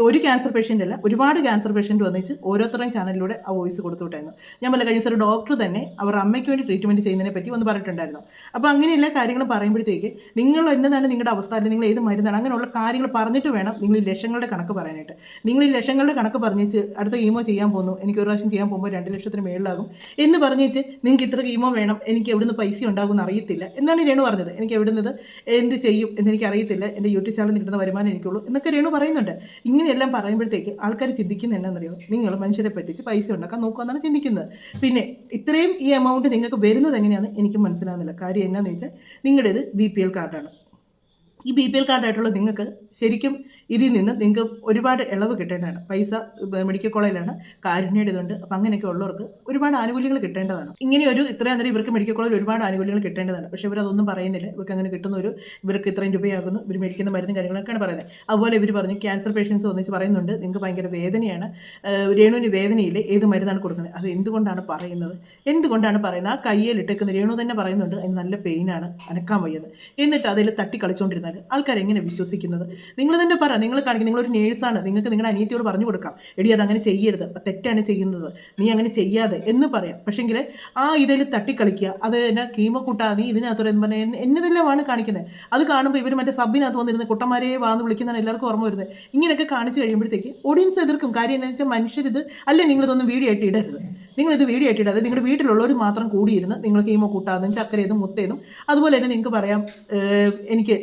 ഒരു ക്യാൻസർ പേഷ്യൻ്റ് അല്ല, ഒരുപാട് ക്യാൻസർ പേഷ്യൻറ്റ് വന്നിച്ച് ഓരോരുത്തരുടെയും ചാനലിലൂടെ ആ വോയിസ് കൊടുത്തു വിട്ടായിരുന്നു. ഞാൻ പല കഴിഞ്ഞ ദിവസം ഒരു ഡോക്ടർ തന്നെ അവർ അമ്മയ്ക്ക് വേണ്ടി ട്രീറ്റ്മെൻറ്റ് ചെയ്യുന്നതിനെ പറ്റി ഒന്ന് പറഞ്ഞിട്ടുണ്ടായിരുന്നു. അപ്പോൾ അങ്ങനെയുള്ള കാര്യങ്ങൾ പറയുമ്പോഴത്തേക്ക് നിങ്ങൾ എന്നതാണ് നിങ്ങളുടെ അവസ്ഥ, അല്ലെങ്കിൽ നിങ്ങൾ ഏത് മരുന്നാണ്, അങ്ങനെയുള്ള കാര്യങ്ങൾ പറഞ്ഞിട്ട് വേണം നിങ്ങൾ ഈ ലക്ഷങ്ങളുടെ കണക്ക് പറയാനായിട്ട്. നിങ്ങൾ ഈ ലക്ഷങ്ങളുടെ കണക്ക് പറഞ്ഞിച്ച് അടുത്ത കീമോ ചെയ്യാൻ പോകുന്നു, എനിക്ക് ഒരു പ്രാവശ്യം ചെയ്യാൻ പോകുമ്പോൾ 2 ലക്ഷത്തിന് മേളിലാകും എന്ന് പറഞ്ഞിച്ച് നിങ്ങൾക്ക് ഇത്ര കീമോ വേണം, എനിക്ക് എവിടുന്ന് പൈസ ഉണ്ടാകുമെന്ന് അറിയത്തില്ല എന്നാണ് രേണു പറഞ്ഞത്. എനിക്ക് എവിടുന്നത് എന്ത് ചെയ്യും എന്നെനിക്ക് അറിയത്തില്ല, എൻ്റെ യൂട്യൂബ് ചാനലിൽ കിട്ടുന്ന വരുമാനം എനിക്കുള്ളൂ എന്നൊക്കെ രേണു പറയുന്നുണ്ട്. ഇങ്ങനെയെല്ലാം പറയുമ്പോഴത്തേക്ക് ആൾക്കാർ ചിന്തിക്കുന്നത് എന്നാണെന്നറിയോ, നിങ്ങൾ മനുഷ്യരെ പറ്റിച്ച് പൈസ ഉണ്ടാക്കാൻ നോക്കുകയെന്നാണ് ചിന്തിക്കുന്നത്. പിന്നെ ഇത്രയും ഈ എമൗണ്ട് നിങ്ങൾക്ക് വരുന്നത് എങ്ങനെയാണെന്ന് എനിക്ക് മനസ്സിലാകുന്നില്ല. കാര്യം എന്നാന്ന് വെച്ചാൽ നിങ്ങളുടേത് BPL കാർഡാണ്. ഈ BPL കാർഡായിട്ടുള്ള നിങ്ങൾക്ക് ശരിക്കും ഇതിൽ നിന്ന് നിങ്ങൾക്ക് ഒരുപാട് ഇളവ് കിട്ടേണ്ടതാണ്. പൈസ മെഡിക്കൽ കോളേജിലാണ്, കാരുണ്യയുടെ ഇതുണ്ട്. അപ്പം അങ്ങനെയൊക്കെ ഉള്ളവർക്ക് ഒരുപാട് ആനുകൂല്യങ്ങൾ കിട്ടേണ്ടതാണ്. ഇങ്ങനെ ഒരു ഇത്രയും നേരം ഇവർക്ക് മെഡിക്കൽ കോളേജിൽ ഒരുപാട് ആനുകൂല്യങ്ങൾ കിട്ടേണ്ടതാണ്. പക്ഷേ ഇവരതൊന്നും പറയുന്നില്ല. ഇവർക്ക് അങ്ങനെ കിട്ടുന്ന ഇവർക്ക് ഇത്രയും രൂപയാകുന്നു, ഇവർ മേടിക്കുന്ന മരുന്നും കാര്യങ്ങളൊക്കെയാണ് പറയുന്നത്. അതുപോലെ ഇവർ പറഞ്ഞു ക്യാൻസർ പേഷ്യൻസ് ഒന്നിച്ച് പറയുന്നുണ്ട് നിങ്ങൾക്ക് ഭയങ്കര വേദനയാണ്, രേണുവിന് വേദനയില്ലേ, ഏത് മരുന്നാണ് കൊടുക്കുന്നത്. അത് എന്തുകൊണ്ടാണ് പറയുന്നത്, ആ കയ്യിലിട്ടേക്കുന്ന രേണു തന്നെ പറയുന്നുണ്ട് അതിന് നല്ല പെയിനാണ്, അനക്കാൻ വയ്യത്. എന്നിട്ട് അതിൽ തട്ടി കളിച്ചുകൊണ്ടിരുന്നാൽ ആൾക്കാരെങ്ങനെ വിശ്വസിക്കുന്നത്? നിങ്ങൾ തന്നെ പറ, നിങ്ങൾ കാണിക്കും, നിങ്ങളൊരു നേഴ്സാണ്, നിങ്ങൾക്ക് നിങ്ങളുടെ അനിയത്തിയോട് പറഞ്ഞു കൊടുക്കാം, എടി അതങ്ങനെ ചെയ്യരുത്, തെറ്റാണ് ചെയ്യുന്നത്, നീ അങ്ങനെ ചെയ്യാതെ എന്ന് പറയാം. പക്ഷേങ്കിൽ ആ ഇതിൽ തട്ടിക്കളിക്കുക, അത് എന്നാ കീമോ കൂട്ടാ, നീ ഇതിനകത്തോടെ എന്ന് പറഞ്ഞാൽ എന്നതെല്ലാമാണ് കാണിക്കുന്നത്. അത് കാണുമ്പോൾ ഇവർ മറ്റേ സബിനകത്ത് വന്നിരുന്നത് കുട്ടന്മാരെ വാന്ന് വിളിക്കുന്നതാണ് എല്ലാവർക്കും ഓർമ്മ വരുന്നത്. ഇങ്ങനെയൊക്കെ കാണിച്ചു കഴിയുമ്പോഴത്തേക്ക് ഓഡിയൻസ് എതിർക്കും. കാര്യം എന്താണെന്ന് വെച്ചാൽ മനുഷ്യരിത് അല്ലേ, നിങ്ങളിതൊന്നും വീഡിയോ ആയിട്ട് ഇടരുത്, നിങ്ങളിത് വീഡിയോ ആയിട്ട് ഇടാതെ നിങ്ങളുടെ വീട്ടിലുള്ളവർ മാത്രം കൂടിയിരുന്ന് നിങ്ങൾ കീമോ കൂട്ടാതെന്നും ചക്കരയതും മുത്തേതും അതുപോലെ തന്നെ നിങ്ങൾക്ക് പറയാം എനിക്ക്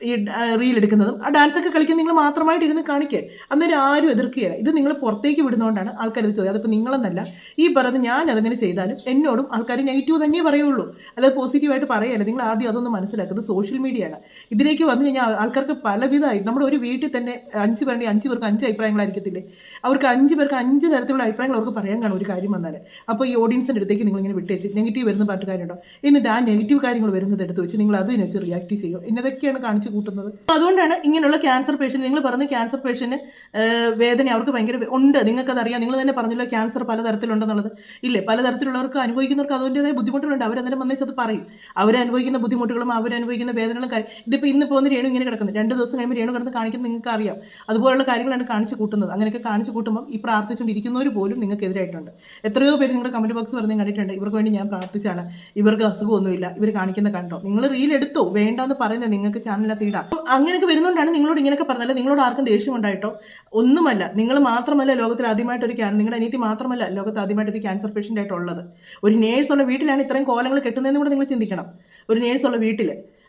ഈ റീൽ എടുക്കുന്നതും ആ ഡാൻസൊക്കെ കളിക്കുന്ന നിങ്ങൾ മാത്രമായിട്ട് ഇരുന്ന് കാണിക്കുക, അന്നേരം ആരും എതിർക്കുകയില്ല. ഇത് നിങ്ങൾ പുറത്തേക്ക് വിടുന്നതുകൊണ്ടാണ് ആൾക്കാർ ഇത് ചോദിക്കുക. അതിപ്പോൾ നിങ്ങളെന്നല്ല, ഈ പറയുന്നത് ഞാൻ അതങ്ങനെ ചെയ്താലും എന്നോടും ആൾക്കാർ നെഗറ്റീവ് തന്നെ പറയുള്ളൂ, അല്ലാതെ പോസിറ്റീവായിട്ട് പറയല്ല. നിങ്ങൾ ആദ്യം അതൊന്ന് മനസ്സിലാക്കുക. ഇത് സോഷ്യൽ മീഡിയ ആണ്. ഇതിലേക്ക് വന്നു കഴിഞ്ഞാൽ ആൾക്കാർക്ക് പലവിധമായി, നമ്മുടെ ഒരു വീട്ടിൽ തന്നെ 5 പേരുണ്ടെങ്കിൽ 5 പേർക്ക് 5 അഭിപ്രായങ്ങളായിരിക്കത്തില്ലേ, അവർക്ക് 5 പേർക്ക് 5 തരത്തിലുള്ള അഭിപ്രായങ്ങൾ അവർക്ക് പറയാൻ കാണും ഒരു കാര്യം വന്നാൽ. അപ്പോൾ ഈ ഓഡിയൻസിൻ്റെ അടുത്തേക്ക് നിങ്ങളിങ്ങനെ വിട്ടേച്ച് നെഗറ്റീവ് വരുന്ന പാട്ട് കാര്യമുണ്ടോ, എന്നിട്ട് ആ നെഗറ്റീവ് കാര്യങ്ങൾ വരുന്നത് എടുത്ത് വെച്ച് നിങ്ങൾ അതിനെ വെച്ച് റിയാക്ട് ചെയ്യുമോ, എന്നതൊക്കെയാണ് കാണിച്ചു കൂട്ടുന്നത്. അതുകൊണ്ടാണ് ഇങ്ങനെയുള്ള ക്യാൻസർ പേഷ്യൻറ്റ്, നിങ്ങൾ പറഞ്ഞ ക്യാൻസർ പേഷ്യൻറ്റ് വേദന അവർക്ക് ഭയങ്കര ഉണ്ട്. നിങ്ങൾക്കതറിയാം, നിങ്ങൾ തന്നെ പറഞ്ഞല്ലോ ക്യാൻസർ പലതരത്തിലുണ്ടെന്നുള്ളത്. ഇല്ലേ, പലതരത്തിലുള്ളവർക്ക് അനുഭവിക്കുന്നവർക്ക് അതിൻ്റെതായ ബുദ്ധിമുട്ടുകളുണ്ട്. അവരന്നേരം വന്നേച്ച് അത് പറയും. അവരനുഭവിക്കുന്ന ബുദ്ധിമുട്ടുകളും അവരനുഭവിക്കുന്ന വേദനകളും ഇതിപ്പോൾ ഇന്ന് പോകുന്ന രേണു ഇങ്ങനെ കിടക്കുന്നത്, 2 ദിവസം കഴിയുമ്പോൾ രേണു കിടന്ന് കാണിക്കുന്നത് നിങ്ങൾക്ക് അറിയാം. അതുപോലുള്ള കാര്യങ്ങളാണ് കാണിച്ച് കൂട്ടുന്നത്. അങ്ങനെയൊക്കെ കാണിച്ച് കൂട്ടുമ്പോൾ ഈ പ്രാർത്ഥിച്ചുകൊണ്ടിരിക്കുന്നവർ പോലും നിങ്ങൾക്കെതിരായിട്ടുണ്ട്. എത്രയോ പേര് നിങ്ങളുടെ കമൻറ്റ് ബോക്സ് പറഞ്ഞ് കണ്ടിട്ടുണ്ട്, ഇവർക്ക് വേണ്ടി ഞാൻ പ്രാർത്ഥിച്ചാണ്, ഇവർക്ക് അസുഖമൊന്നുമില്ല, ഇവർ കാണിക്കുന്ന കണ്ടോ. നിങ്ങൾ റീൽ എടുത്തോ, വേണ്ടാന്ന് പറയുന്നത് നിങ്ങൾക്ക് ചാനലിനകത്ത് ഇടാം. അങ്ങനെയൊക്കെ വരുന്നതുകൊണ്ടാണ് നിങ്ങളോട് ഇങ്ങനെയൊക്കെ പറഞ്ഞാൽ. നിങ്ങളോട് ആർക്കും ദേഷ്യം ഉണ്ടായിട്ടോ ഒന്നുമല്ല. നിങ്ങൾ മാത്രമല്ല ലോകത്തിൽ ആദ്യമായിട്ടൊരു നിങ്ങളുടെ അനിയത്തി മാത്രമല്ല ലോകത്ത് ആദ്യമായിട്ടൊരു ക്യാൻസർ പേഷ്യൻ്റ് ആയിട്ടുള്ളത്. ഒരു നേഴ്സുള്ള വീട്ടിലാണ് ഇത്രയും കോലങ്ങൾ കെട്ടുന്നതെന്ന് കൂടെ നിങ്ങൾ ചിന്തിക്കണം. ഒരു നേഴ്സുള്ള വീട്ടിൽ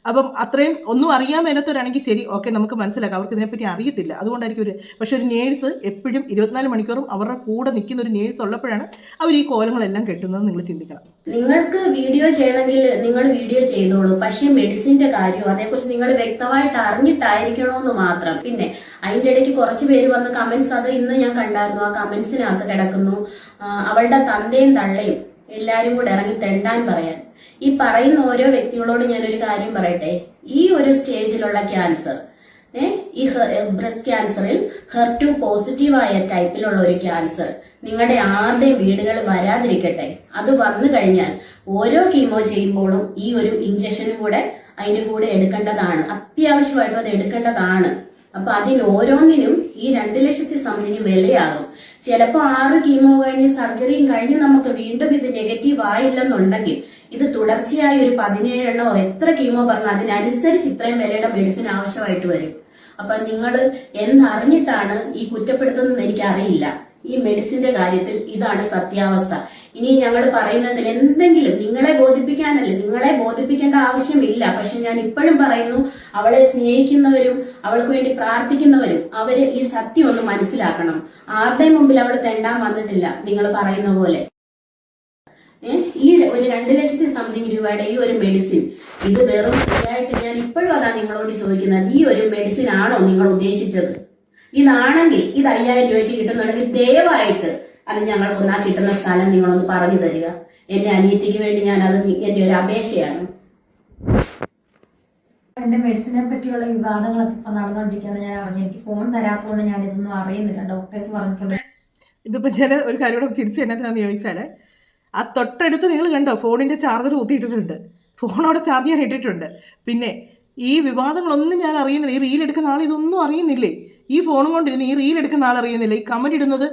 അപ്പം അത്രയും ഒന്നും അറിയാൻ മേലത്തവരാണെങ്കിൽ ശരി, ഓക്കെ, നമുക്ക് മനസ്സിലാക്കാം, അവർക്ക് ഇതിനെപ്പറ്റി അറിയത്തില്ല, അതുകൊണ്ടായിരിക്കും പക്ഷേ ഒരു നേഴ്സ് എപ്പോഴും 24 മണിക്കൂറും അവരുടെ കൂടെ നിൽക്കുന്ന ഒരു നേഴ്സ് ഉള്ളപ്പോഴാണ് അവർ ഈ കോലങ്ങളെല്ലാം കെട്ടുന്നത് നിങ്ങൾ ചിന്തിക്കണം. നിങ്ങൾക്ക് വീഡിയോ ചെയ്യണമെങ്കിൽ നിങ്ങൾ വീഡിയോ ചെയ്തോളൂ, പക്ഷേ മെഡിസിന്റെ കാര്യം അതേക്കുറിച്ച് നിങ്ങൾ വ്യക്തമായിട്ട് അറിഞ്ഞിട്ടായിരിക്കണമെന്ന് മാത്രം. പിന്നെ അതിന്റെ ഇടയ്ക്ക് കുറച്ച് പേര് വന്ന് കമന്റ്സ്, അത് ഇന്ന് ഞാൻ കണ്ടായിരുന്നു, ആ കമന്റ്സിനകത്ത് കിടക്കുന്നു അവളുടെ തന്തയും തള്ളയും എല്ലാരും കൂടെ ഇറങ്ങി തെണ്ടാൻ പറയാൻ. ഈ പറയുന്ന ഓരോ വ്യക്തികളോട് ഞാനൊരു കാര്യം പറയട്ടെ. ഈ ഒരു സ്റ്റേജിലുള്ള ക്യാൻസർ, ഈ ബ്രസ്റ്റ് ക്യാൻസറിൽ HER2 പോസിറ്റീവായ ടൈപ്പിലുള്ള ഒരു ക്യാൻസർ നിങ്ങളുടെ ആരുടെയും വീടുകൾ വരാതിരിക്കട്ടെ. അത് വന്നു കഴിഞ്ഞാൽ ഓരോ കീമോ ചെയ്യുമ്പോഴും ഈ ഒരു ഇഞ്ചക്ഷനും കൂടെ അതിന്റെ കൂടെ എടുക്കേണ്ടതാണ്, അത്യാവശ്യമായിട്ടും അത് എടുക്കേണ്ടതാണ്. അപ്പൊ അതിനോരോന്നിനും ഈ 2 ലക്ഷത്തി സംതിങ് വിലയാകും. ചിലപ്പോൾ 6 കീമോ കഴിഞ്ഞ് സർജറിയും കഴിഞ്ഞ് നമുക്ക് വീണ്ടും ഇത് നെഗറ്റീവ് ആയില്ലെന്നുണ്ടെങ്കിൽ ഇത് തുടർച്ചയായി ഒരു 17 എണ്ണോ എത്ര കീമോ പറഞ്ഞാൽ അതിനനുസരിച്ച് ഇത്രയും വിലയുടെ മെഡിസിൻ ആവശ്യമായിട്ട് വരും. അപ്പൊ നിങ്ങൾ എന്തറിഞ്ഞിട്ടാണ് ഈ കുറ്റപ്പെടുത്തുന്നത് എനിക്കറിയില്ല. ഈ മെഡിസിന്റെ കാര്യത്തിൽ ഇതാണ് സത്യാവസ്ഥ. ഇനി ഞങ്ങൾ പറയുന്നതിൽ എന്തെങ്കിലും നിങ്ങളെ ബോധിപ്പിക്കാനല്ല, നിങ്ങളെ ബോധിപ്പിക്കേണ്ട ആവശ്യമില്ല. പക്ഷെ ഞാൻ ഇപ്പോഴും പറയുന്നു, അവളെ സ്നേഹിക്കുന്നവരും അവൾക്ക് വേണ്ടി പ്രാർത്ഥിക്കുന്നവരും അവര് ഈ സത്യം ഒന്ന് മനസ്സിലാക്കണം. ആരുടെയും മുമ്പിൽ അവൾ തെണ്ടാൻ വന്നിട്ടില്ല. നിങ്ങൾ പറയുന്ന പോലെ ഈ ഒരു 2 ലക്ഷത്തി സംതിങ് രൂപയുടെ ഈ ഒരു മെഡിസിൻ, ഇത് വെറും ഫ്രീയായിട്ട്, ഞാൻ ഇപ്പോഴും അതാ നിങ്ങളോട് ചോദിക്കുന്നത്, ഈ ഒരു മെഡിസിൻ ആണോ നിങ്ങൾ ഉദ്ദേശിച്ചത്? ഇതാണെങ്കിൽ ഇത് 5000 രൂപയ്ക്ക് കിട്ടുന്നുണ്ടെങ്കിൽ ദയവായിട്ട് അത് ഞങ്ങൾക്കൊന്നാ കിട്ടുന്ന സ്ഥലം നിങ്ങളൊന്ന് പറഞ്ഞു തരിക. എന്റെ അനിയത്തിക്ക് വേണ്ടി ഞാൻ അത് എന്റെ ഒരു അപേക്ഷയാണ്. എന്റെ മെഡിസിനെ പറ്റിയുള്ള വിവാദങ്ങളൊക്കെ ഇപ്പൊ നടന്നുകൊണ്ടിരിക്കുന്നത് ഞാൻ അറിഞ്ഞു. എനിക്ക് ഫോൺ തരാത്തതുകൊണ്ട് ഞാൻ ഇതൊന്നും അറിയുന്നില്ല. ഡോക്ടേഴ്സ് പറഞ്ഞിട്ടുണ്ട്. ഇതിപ്പോൾ ഞാൻ ഒരു കാര്യം കൂടെ ചിരിച്ച് എന്നതിനാന്ന് ചോദിച്ചാൽ, ആ തൊട്ടടുത്ത് നിങ്ങൾ കണ്ടോ ഫോണിൻ്റെ ചാർജർ കുത്തിയിട്ടിട്ടുണ്ട്, ഫോണോടെ ചാർജ് ചെയ്യാൻ ഇട്ടിട്ടുണ്ട്. പിന്നെ ഈ വിവാദങ്ങളൊന്നും ഞാൻ അറിയുന്നില്ല. ഈ റീൽ എടുക്കുന്ന ആൾ ഇതൊന്നും അറിയുന്നില്ലേ? ഈ ഫോണും കൊണ്ടിരുന്ന് ഈ റീൽ എടുക്കുന്ന ആൾ അറിയുന്നില്ല, ഈ കമൻറ്റ് ഇടുന്നത്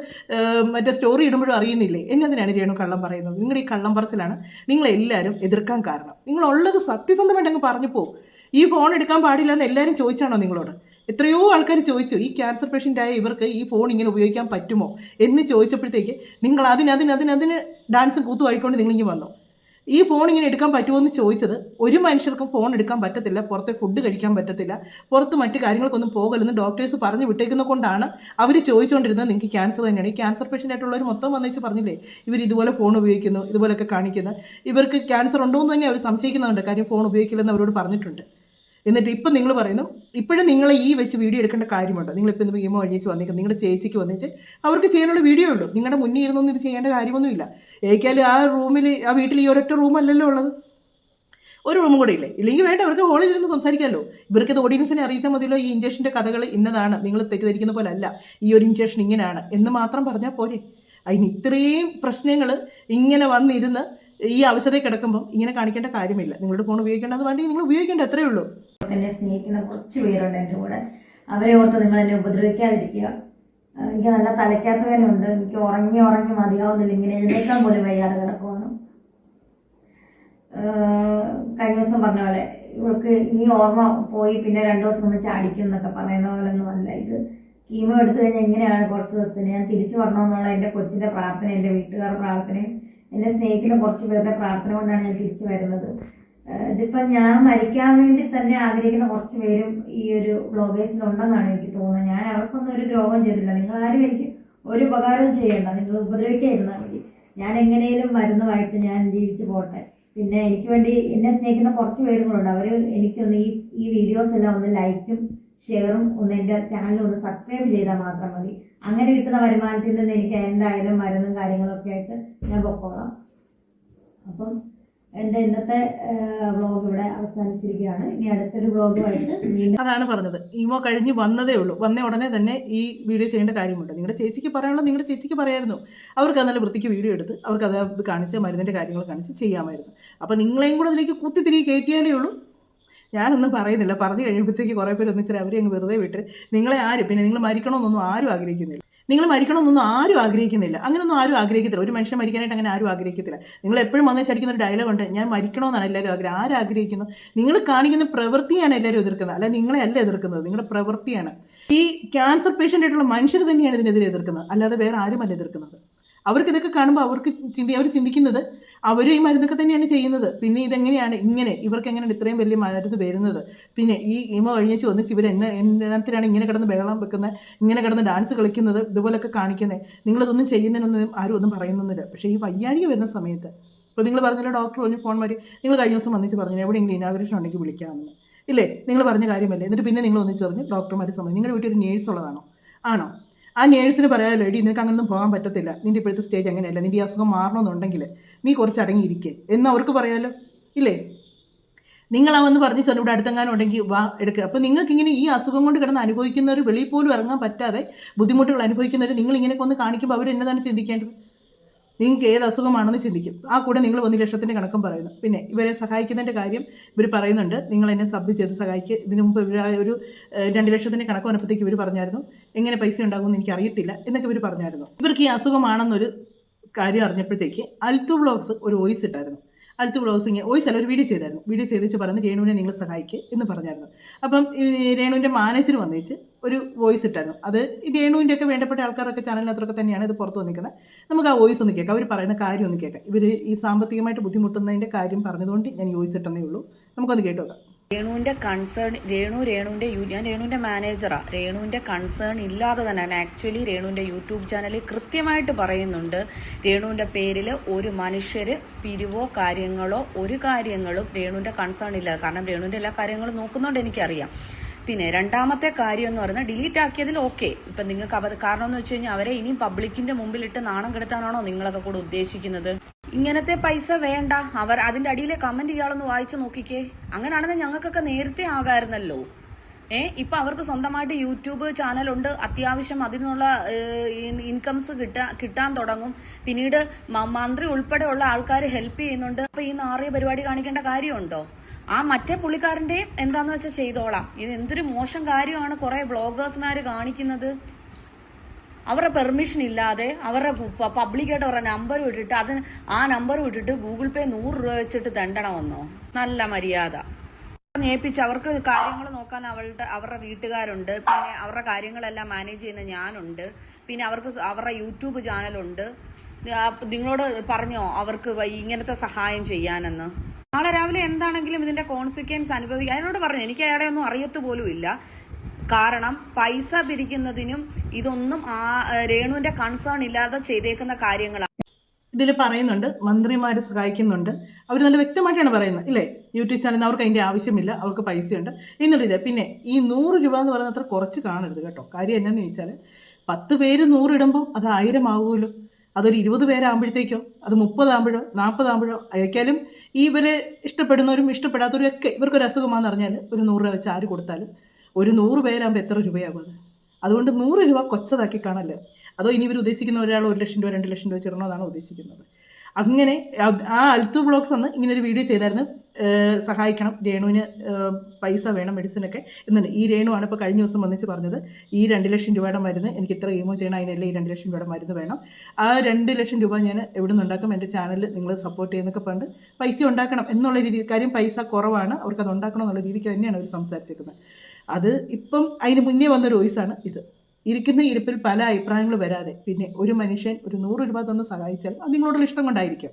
മറ്റേ സ്റ്റോറി ഇടുമ്പോഴും അറിയുന്നില്ലേ? എന്നതിനാണ് രേണു കള്ളം പറയുന്നത്. നിങ്ങളുടെ ഈ കള്ളം പറച്ചിലാണ് നിങ്ങളെല്ലാവരും എതിർക്കാൻ കാരണം. നിങ്ങളുള്ളത് സത്യസന്ധമായിട്ട് അങ്ങ് പറഞ്ഞു പോകും. ഈ ഫോൺ എടുക്കാൻ പാടില്ല എന്ന് എല്ലാവരും ചോദിച്ചാണോ നിങ്ങളോട്? എത്രയോ ആൾക്കാർ ചോദിച്ചു, ഈ ക്യാൻസർ പേഷ്യൻ്റായ ഇവർക്ക് ഈ ഫോൺ ഇങ്ങനെ ഉപയോഗിക്കാൻ പറ്റുമോ എന്ന് ചോദിച്ചപ്പോഴത്തേക്ക് നിങ്ങൾ അതിന് ഡാൻസും കൂത്തും ആയിക്കൊണ്ട് നിങ്ങളിങ്ങനെ വന്നു. ഈ ഫോൺ ഇങ്ങനെ എടുക്കാൻ പറ്റുമോ എന്ന് ചോദിച്ചത്, ഒരു മനുഷ്യർക്കും ഫോൺ എടുക്കാൻ പറ്റത്തില്ല, പുറത്തെ ഫുഡ് കഴിക്കാൻ പറ്റത്തില്ല, പുറത്ത് മറ്റു കാര്യങ്ങൾക്കൊന്നും പോകലെന്ന് ഡോക്ടേഴ്സ് പറഞ്ഞു വിട്ടേക്കുന്നത് കൊണ്ടാണ് അവർ ചോദിച്ചുകൊണ്ടിരുന്നത് നിങ്ങൾക്ക് ക്യാൻസർ തന്നെയാണ്. ഈ ക്യാൻസർ പേഷ്യൻ്റ് ആയിട്ടുള്ളവർ മൊത്തം വന്നേച്ച് പറഞ്ഞില്ലേ ഇവർ ഇതുപോലെ ഫോൺ ഉപയോഗിക്കുന്നു, ഇതുപോലെയൊക്കെ കാണിക്കുന്നത്, ഇവർക്ക് ക്യാൻസർ ഉണ്ടോ എന്ന് തന്നെ അവർ സംശയിക്കുന്നുണ്ട്. കാര്യം ഫോൺ ഉപയോഗിക്കില്ലെന്ന് അവരോട് പറഞ്ഞിട്ടുണ്ട്. എന്നിട്ട് ഇപ്പം നിങ്ങൾ പറയുന്നു, ഇപ്പോഴും നിങ്ങൾ ഈ വെച്ച് വീഡിയോ എടുക്കേണ്ട കാര്യമുണ്ടോ? നിങ്ങളിപ്പോൾ ഇന്ന് കീമോ കഴിച്ച് വന്നേക്കും, നിങ്ങളുടെ ചേച്ചിക്ക് വന്നേച്ച് അവർക്ക് ചെയ്യാനുള്ള വീഡിയോ ഉള്ളൂ. നിങ്ങളുടെ മുന്നിൽ ഇരുന്നൊന്നും ഇത് ചെയ്യേണ്ട കാര്യമൊന്നുമില്ല. ഏക്കാലും ആ വീട്ടിൽ ഈ ഒരൊറ്റ റൂമല്ലല്ലോ ഉള്ളത്, ഒരു റൂമും കൂടെ ഇല്ലേ? ഇല്ലെങ്കിൽ വേണ്ട, അവർക്ക് ഹോളിൽ ഇരുന്ന് സംസാരിക്കാമല്ലോ. ഇവർക്കിത് ഓഡിയൻസിനെ അറിയിച്ചാൽ മതിയല്ലോ, ഈ ഇഞ്ചക്ഷൻ്റെ കഥകൾ ഇന്നതാണ്, നിങ്ങൾ തെറ്റിദ്ധരിക്കുന്ന പോലെ അല്ല, ഈ ഒരു ഇഞ്ചക്ഷൻ ഇങ്ങനെയാണ് എന്ന് മാത്രം പറഞ്ഞാൽ പോരെ? അതിന് ഇത്രയും പ്രശ്നങ്ങൾ ഇങ്ങനെ വന്നിരുന്ന് ഈ അവസ്ഥയിൽ കിടക്കുമ്പോൾ ഇങ്ങനെ കാണിക്കേണ്ട കാര്യമില്ല. നിങ്ങളുടെ ഫോൺ ഉപയോഗിക്കേണ്ടത് വേണ്ടി നിങ്ങൾ ഉപയോഗിക്കേണ്ട, അത്രയേ ഉള്ളൂ. എന്നെ സ്നേഹിക്കുന്ന കുറച്ച് പേരുണ്ട് എൻ്റെ കൂടെ. അവരെ ഓർത്ത് നിങ്ങൾ എന്നെ ഉപദ്രവിക്കാതിരിക്കുക. എനിക്ക് നല്ല തലയ്ക്കകത്ത് വേനുണ്ട്. എനിക്ക് ഉറങ്ങി മതിയാവുന്നില്ല. ഇങ്ങനെ എഴുന്നേക്കാൻ പോലും വയ്യാതെ കിടക്കുവാണ്. കഴിഞ്ഞ ദിവസം പറഞ്ഞ പോലെ ഇവർക്ക് ഈ ഓർമ്മ പോയി പിന്നെ 2 ദിവസം ഒന്ന് ചാടിക്കും എന്നൊക്കെ പറയുന്ന പോലെ ഒന്നും അല്ല ഇത്. കീമോ എടുത്തു കഴിഞ്ഞാൽ എങ്ങനെയാണ് കുറച്ച് ദിവസത്തിന് ഞാൻ തിരിച്ചു വരണമെന്നുള്ള എൻ്റെ കൊച്ചിൻ്റെ പ്രാർത്ഥന, എൻ്റെ വീട്ടുകാരുടെ പ്രാർത്ഥനയും എന്നെ സ്നേഹിക്കുന്ന കുറച്ച് പേരുടെ പ്രാർത്ഥന കൊണ്ടാണ് ഞാൻ തിരിച്ചു വരുന്നത്. ഇതിപ്പം ഞാൻ മരിക്കാൻ വേണ്ടി തന്നെ ആഗ്രഹിക്കുന്ന കുറച്ച് പേരും ഈ ഒരു വ്ളോഗേഴ്സിലുണ്ടെന്നാണ് എനിക്ക് തോന്നുന്നത്. ഞാൻ അവർക്കൊന്നും ഒരു ദ്രോഹം ചെയ്തില്ല. നിങ്ങളാരും എനിക്ക് ഒരു ഉപകാരവും ചെയ്യണ്ട, നിങ്ങൾ ഉപദ്രവിക്കാതിരുന്നാൽ മതി. ഞാൻ എങ്ങനെയും മരുന്നുമായിട്ട് ഞാൻ ജീവിച്ചു പോട്ടെ. പിന്നെ എനിക്ക് വേണ്ടി എന്നെ സ്നേഹിക്കുന്ന കുറച്ച് പേരും കൂടെ ഉണ്ട്. അവർ എനിക്കൊന്ന് ഈ വീഡിയോസ് എല്ലാം ഒന്ന് ലൈക്കും ഷെയറും ഒന്ന് എൻ്റെ ചാനൽ ഒന്ന് സബ്സ്ക്രൈബ് ചെയ്താൽ മാത്രം മതി. അങ്ങനെ കിട്ടുന്ന വരുമാനത്തിൽ നിന്ന് എനിക്ക് എന്തായാലും മരുന്നും കാര്യങ്ങളൊക്കെ ആയിട്ട് ഞാൻ പൊക്കോളാം. അപ്പം എൻ്റെ ഇന്നത്തെ വ്ളോഗ് ഇവിടെ അവസാനിച്ചിരിക്കുകയാണ്. ഇനി അടുത്തൊരു വ്ളോഗുമായിട്ട് വീണ്ടും. അതാണ് പറഞ്ഞത്. ഈമോ കഴിഞ്ഞ് വന്നതേ ഉള്ളൂ. വന്ന ഉടനെ തന്നെ ഈ വീഡിയോ ചെയ്യേണ്ട കാര്യമുണ്ട്. നിങ്ങളുടെ ചേച്ചിക്ക് പറയാനുള്ളത് നിങ്ങളുടെ ചേച്ചിക്ക് പറയായിരുന്നു. അവർക്ക് നല്ല വൃത്തിക്ക് വീഡിയോ എടുത്ത് അവർക്ക് അത് കാണിച്ച് മരുന്നിൻ്റെ കാര്യങ്ങൾ കാണിച്ച് ചെയ്യാമായിരുന്നു. അപ്പോൾ നിങ്ങളെയും കൂടെ അതിലേക്ക് കുത്തിത്തിരികെ കയറ്റിയാലേ ഉള്ളൂ. ഞാനൊന്നും പറയുന്നില്ല. പറഞ്ഞു കഴിയുമ്പോഴത്തേക്ക് കുറേ പേര് ഒന്നിച്ചിട്ട് അവരെ അങ്ങ് വെറുതെ വിട്ട് നിങ്ങളെ ആരും പിന്നെ നിങ്ങൾ മരിക്കണമെന്നൊന്നും ആരും ആഗ്രഹിക്കുന്നില്ല. നിങ്ങൾ മരിക്കണമെന്നൊന്നും ആരും ആഗ്രഹിക്കുന്നില്ല. അങ്ങനെയൊന്നും ആരും ആഗ്രഹിക്കത്തില്ല. ഒരു മനുഷ്യൻ മരിക്കാനായിട്ട് അങ്ങനെ ആരും ആഗ്രഹിക്കത്തില്ല. നിങ്ങൾ എപ്പോഴും വന്ന് ചടിക്കുന്ന ഒരു ഡയലോഗുണ്ട്, ഞാൻ മരിക്കണമെന്നാണ് എല്ലാവരും ആഗ്രഹം. ആരാഗ്രഹിക്കുന്നു? നിങ്ങൾ കാണിക്കുന്ന പ്രവൃത്തിയാണ് എല്ലാവരും എതിർക്കുന്നത്. അല്ല, നിങ്ങളെ അല്ല എതിർക്കുന്നത്, നിങ്ങളുടെ പ്രവൃത്തിയാണ്. ഈ ക്യാൻസർ പേഷ്യൻ്റ് ആയിട്ടുള്ള മനുഷ്യർ തന്നെയാണ് ഇതിനെതിരെ എതിർക്കുന്നത്, അല്ലാതെ വേറെ ആരുമല്ല എതിർക്കുന്നത്. അവർക്ക് ഇതൊക്കെ കാണുമ്പോൾ അവർ ചിന്തിക്കുന്നത് അവർ ഈ മരുന്നൊക്കെ തന്നെയാണ് ചെയ്യുന്നത്. പിന്നെ ഇതെങ്ങനെയാണ് ഇവർക്ക് എങ്ങനെയാണ് ഇത്രയും വലിയ മരുന്ന് വരുന്നത്? പിന്നെ ഈ ഈമ കഴിഞ്ഞേച്ച് വന്നിച്ച് ഇവർ എന്നത്തിനാണ് ഇങ്ങനെ കിടന്ന് ബഹളം വെക്കുന്നത്, ഇങ്ങനെ കിടന്ന് ഡാൻസ് കളിക്കുന്നത്, ഇതുപോലൊക്കെ കാണിക്കുന്നത്? നിങ്ങളിതൊന്നും ചെയ്യുന്നതിനൊന്നും ആരും ഒന്നും പറയുന്നില്ല. പക്ഷേ ഈ വയ്യാഴിക വരുന്ന സമയത്ത് ഇപ്പോൾ നിങ്ങൾ പറഞ്ഞല്ലോ, ഡോക്ടർ പറഞ്ഞു ഫോൺ മാറ്റി, നിങ്ങൾ കഴിഞ്ഞ ദിവസം വന്നിച്ച് പറഞ്ഞു എവിടെയെങ്കിലും ഇനാഗുറേഷൻ ഉണ്ടെങ്കിൽ വിളിക്കാമെന്ന്. ഇല്ലേ? നിങ്ങൾ പറഞ്ഞ കാര്യമല്ലേ? എന്നിട്ട് പിന്നെ നിങ്ങൾ ഒന്നിച്ച് പറഞ്ഞു ഡോക്ടർമാർ സംബന്ധിച്ച് നിങ്ങളുടെ വീട്ടിൽ ഒരു നേഴ്സ് ഉള്ളതാണോ? ആണോ? ആ നേഴ്സിന് പറയാമല്ലോ, എടി നിനക്ക് അങ്ങനൊന്നും പോകാൻ പറ്റത്തില്ല, നിൻ്റെ ഇപ്പോഴത്തെ സ്റ്റേജ് അങ്ങനെയല്ല, നിൻ്റെ ഈ അസുഖം മാറണമെന്നുണ്ടെങ്കിൽ നീ കുറച്ച് അടങ്ങിയിരിക്കുക എന്ന് അവർക്ക് പറയാമല്ലോ. ഇല്ലേ? നിങ്ങളാവെന്ന് പറഞ്ഞ് ചെറിയ ഇവിടെ അടുത്തെങ്ങാനും ഉണ്ടെങ്കിൽ വാ എടുക്കുക. അപ്പോൾ നിങ്ങൾക്കിങ്ങനെ ഈ അസുഖം കൊണ്ട് കിടന്ന് അനുഭവിക്കുന്നവർ, വെളിയിൽ പോലും ഇറങ്ങാൻ പറ്റാതെ ബുദ്ധിമുട്ടുകൾ അനുഭവിക്കുന്നവർ നിങ്ങളിങ്ങനെയൊക്കെ ഒന്ന് കാണിക്കുമ്പോൾ അവർ എന്നതാണ് ചിന്തിക്കേണ്ടത്? നിങ്ങൾക്ക് ഏത് അസുഖമാണെന്ന് ചിന്തിക്കും. ആ കൂടെ നിങ്ങൾ 1 ലക്ഷത്തിൻ്റെ കണക്കും പറയുന്നു. പിന്നെ ഇവരെ സഹായിക്കുന്നതിൻ്റെ കാര്യം ഇവർ പറയുന്നുണ്ട്, നിങ്ങൾ എന്നെ സബ് ചെയ്ത് സഹായിക്കുക. ഇതിനു മുമ്പ് ഇവർ ഒരു 2 ലക്ഷത്തിൻ്റെ കണക്ക് വന്നപ്പോഴത്തേക്ക് ഇവർ പറഞ്ഞായിരുന്നു എങ്ങനെ പൈസ ഉണ്ടാകുമെന്ന് എനിക്കറിയത്തില്ല എന്നൊക്കെ ഇവർ പറഞ്ഞായിരുന്നു. ഇവർക്ക് ഈ അസുഖമാണെന്നൊരു കാര്യം അറിഞ്ഞപ്പോഴത്തേക്ക് അൽത്തു വ്ളോഗ്സ് ഒരു വോയിസ് ഇട്ടായിരുന്നു. അൽത്തു വ്ളോഗ്സ് ഇങ്ങനെ വോയിസ് അല്ല, ഒരു വീഡിയോ ചെയ്തായിരുന്നു. വീഡിയോ ചെയ്തിച്ച് പറയുന്നത് രേണുവിനെ നിങ്ങൾ സഹായിക്കുക എന്ന് പറഞ്ഞായിരുന്നു. അപ്പം ഈ രേണുവിൻ്റെ മാനേജർ വന്നിച്ച് ഒരു വോയിസ് ഇട്ടായിരുന്നു. അത് രേണുവിൻ്റെ ഒക്കെ വേണ്ടപ്പെട്ട ആൾക്കാരൊക്കെ ചാനലിനകത്തൊക്കെ തന്നെയാണ് ഇത് പുറത്ത് വന്നിരിക്കുന്നത്. നമുക്ക് ആ വോയിസ് ഒന്ന് കേൾക്കാം, അവർ പറയുന്ന കാര്യം ഒന്ന് കേൾക്കാം. ഇവർ ഈ സാമ്പത്തികമായിട്ട് ബുദ്ധിമുട്ടുന്നതിൻ്റെ കാര്യം പറഞ്ഞതുകൊണ്ട് ഞാൻ ഈ വോയിസ് ഇട്ടെന്നേ ഉള്ളൂ. നമുക്കൊന്ന് കേട്ടു നോക്കാം. രേണുവിന്റെ കൺസേൺ, ഞാൻ രേണുവിന്റെ മാനേജറാ. രേണുവിന്റെ കൺസേൺ ഇല്ലാതെ തന്നെയാണ് ആക്ച്വലി രേണുവിന്റെ യൂട്യൂബ് ചാനലിൽ കൃത്യമായിട്ട് പറയുന്നുണ്ട്, രേണുവിന്റെ പേരിൽ ഒരു മനുഷ്യര് പിരിവോ കാര്യങ്ങളോ ഒരു കാര്യങ്ങളും രേണുവിന്റെ കൺസേൺ ഇല്ല. കാരണം രേണുവിന്റെ എല്ലാ കാര്യങ്ങളും നോക്കുന്നതുകൊണ്ട് എനിക്കറിയാം. പിന്നെ രണ്ടാമത്തെ കാര്യം എന്ന് പറയുന്നത് ഡിലീറ്റ് ആക്കിയതിൽ ഓക്കെ. ഇപ്പം നിങ്ങൾക്ക് കാരണം എന്ന് വെച്ച് കഴിഞ്ഞാൽ അവരെ ഇനിയും പബ്ലിക്കിന്റെ മുമ്പിലിട്ട് നാണം കെടുത്താനാണോ നിങ്ങളൊക്കെ കൂടെ ഉദ്ദേശിക്കുന്നത്? ഇങ്ങനത്തെ പൈസ വേണ്ട. അവർ അതിന്റെ അടിയിലെ കമന്റ് ഇയാളൊന്ന് വായിച്ചു നോക്കിക്കേ. അങ്ങനെയാണെങ്കിൽ ഞങ്ങൾക്കൊക്കെ നേരത്തെ ആകാമായിരുന്നല്ലോ. ഇപ്പൊ അവർക്ക് സ്വന്തമായിട്ട് യൂട്യൂബ് ചാനലുണ്ട്, അത്യാവശ്യം അതിനുള്ള ഇൻകംസ് കിട്ടാൻ തുടങ്ങും. പിന്നീട് മന്ത്രി ഉൾപ്പെടെയുള്ള ആൾക്കാർ ഹെൽപ്പ് ചെയ്യുന്നുണ്ട്. അപ്പൊ ഈ നാറിയ പരിപാടി കാണിക്കേണ്ട കാര്യമുണ്ടോ? ആ മറ്റേ പുള്ളിക്കാരൻ്റെയും എന്താന്ന് വെച്ചാൽ ചെയ്തോളാം. ഇത് എന്തൊരു മോശം കാര്യമാണ് കുറെ ബ്ലോഗേഴ്സ്മാര് കാണിക്കുന്നത്. അവരുടെ പെർമിഷൻ ഇല്ലാതെ അവരുടെ പബ്ലിക്കായിട്ട് അവരുടെ നമ്പർ വിട്ടിട്ട് ആ നമ്പർ വിട്ടിട്ട് ഗൂഗിൾ പേ 100 രൂപ വെച്ചിട്ട് തണ്ടണമെന്നോ? നല്ല മര്യാദ ഏൽപ്പിച്ച് അവർക്ക് കാര്യങ്ങൾ നോക്കാൻ അവരുടെ വീട്ടുകാരുണ്ട്. പിന്നെ അവരുടെ കാര്യങ്ങളെല്ലാം മാനേജ് ചെയ്യുന്ന ഞാനുണ്ട്. പിന്നെ അവരുടെ യൂട്യൂബ് ചാനലുണ്ട്. നിങ്ങളോട് പറഞ്ഞോ അവർക്ക് ഇങ്ങനത്തെ സഹായം ചെയ്യാനെന്ന്? നാളെ രാവിലെ എന്താണെങ്കിലും ഇതിന്റെ കോൺസിക്വൻസ് അനുഭവിക്കുക. അതിനോട് പറഞ്ഞു, എനിക്ക് അയാളെ ഒന്നും അറിയത്ത് പോലും ഇല്ല. കാരണം പൈസ പിരിക്കുന്നതിനും ഇതൊന്നും രേണുവിന്റെ കൺസേൺ ഇല്ലാതെ ചെയ്തേക്കുന്ന കാര്യങ്ങളാണ്. ഇതിൽ പറയുന്നുണ്ട് മന്ത്രിമാർ സഹായിക്കുന്നുണ്ട്. അവർ നല്ല വ്യക്തമായിട്ടാണ് പറയുന്നത്, ഇല്ലേ? യൂട്യൂബ് ചാനലിൽ അവർക്ക് അതിൻ്റെ ആവശ്യമില്ല, അവർക്ക് പൈസയുണ്ട് എന്നിട്ട് ഇത്. പിന്നെ ഈ 100 രൂപ എന്ന് പറയുന്നത് അത്ര കുറച്ച് കാണരുത് കേട്ടോ. കാര്യം എന്നാന്ന് ചോദിച്ചാൽ 10 പേര് 100 ഇടുമ്പോൾ അത് 1000 ആകുമല്ലോ. അതൊരു 20 പേരാകുമ്പോഴത്തേക്കോ അത് 30 ആകുമ്പോഴോ 40 ആകുമ്പോഴോ അയക്കാലും ഇവരെ ഇഷ്ടപ്പെടുന്നവരും ഇഷ്ടപ്പെടാത്തവരും ഒക്കെ ഇവർക്കൊരു അസുഖമാണെന്ന് അറിഞ്ഞാൽ ഒരു 100 രൂപ വെച്ച് ആര് കൊടുത്താലും ഒരു 100 പേരാകുമ്പോൾ എത്ര രൂപയാകും അത്? അതുകൊണ്ട് 100 രൂപ കൊച്ചതാക്കി കാണല്ലേ. അതോ ഇനി ഇവർ ഉദ്ദേശിക്കുന്ന ഒരാൾ 1 ലക്ഷം രൂപ 2 ലക്ഷം രൂപ ചിടണമെന്നാണ് ഉദ്ദേശിക്കുന്നത്. അങ്ങനെ ആ അൽത്തു വ്ളോഗ്സ് അന്ന് ഇങ്ങനെ ഒരു വീഡിയോ ചെയ്തായിരുന്നു, സഹായിക്കണം, രേണുവിന് പൈസ വേണം, മെഡിസിനൊക്കെ എന്നുണ്ട്. ഈ രേണുവാണ് ഇപ്പോൾ കഴിഞ്ഞ ദിവസം വന്നിച്ച് പറഞ്ഞത്, ഈ 2 ലക്ഷം രൂപയുടെ മരുന്ന് എനിക്ക് ഇത്ര കീമോ ചെയ്യണം, അതിനല്ലേ ഈ 2 ലക്ഷം രൂപയുടെ മരുന്ന് വേണം. ആ 2 ലക്ഷം രൂപ ഞാൻ എവിടെ നിന്നുണ്ടാക്കും, എൻ്റെ ചാനലിൽ നിങ്ങൾ സപ്പോർട്ട് ചെയ്യുന്നൊക്കെ പറഞ്ഞ് പൈസ ഉണ്ടാക്കണം എന്നുള്ള രീതി. കാര്യം പൈസ കുറവാണ്, അവർക്കത് ഉണ്ടാക്കണം എന്നുള്ള രീതിക്ക് തന്നെയാണ് അവർ സംസാരിച്ചിരിക്കുന്നത്. അത് ഇപ്പം അതിന് മുന്നേ വന്നൊരു വോയിസാണ് ഇത്. ഇരിക്കുന്ന ഇരിപ്പിൽ പല അഭിപ്രായങ്ങൾ വരാതെ പിന്നെ ഒരു മനുഷ്യൻ ഒരു 100 രൂപ തന്ന് സഹായിച്ചാൽ അത് നിങ്ങളോടുള്ള ഇഷ്ടം കൊണ്ടായിരിക്കും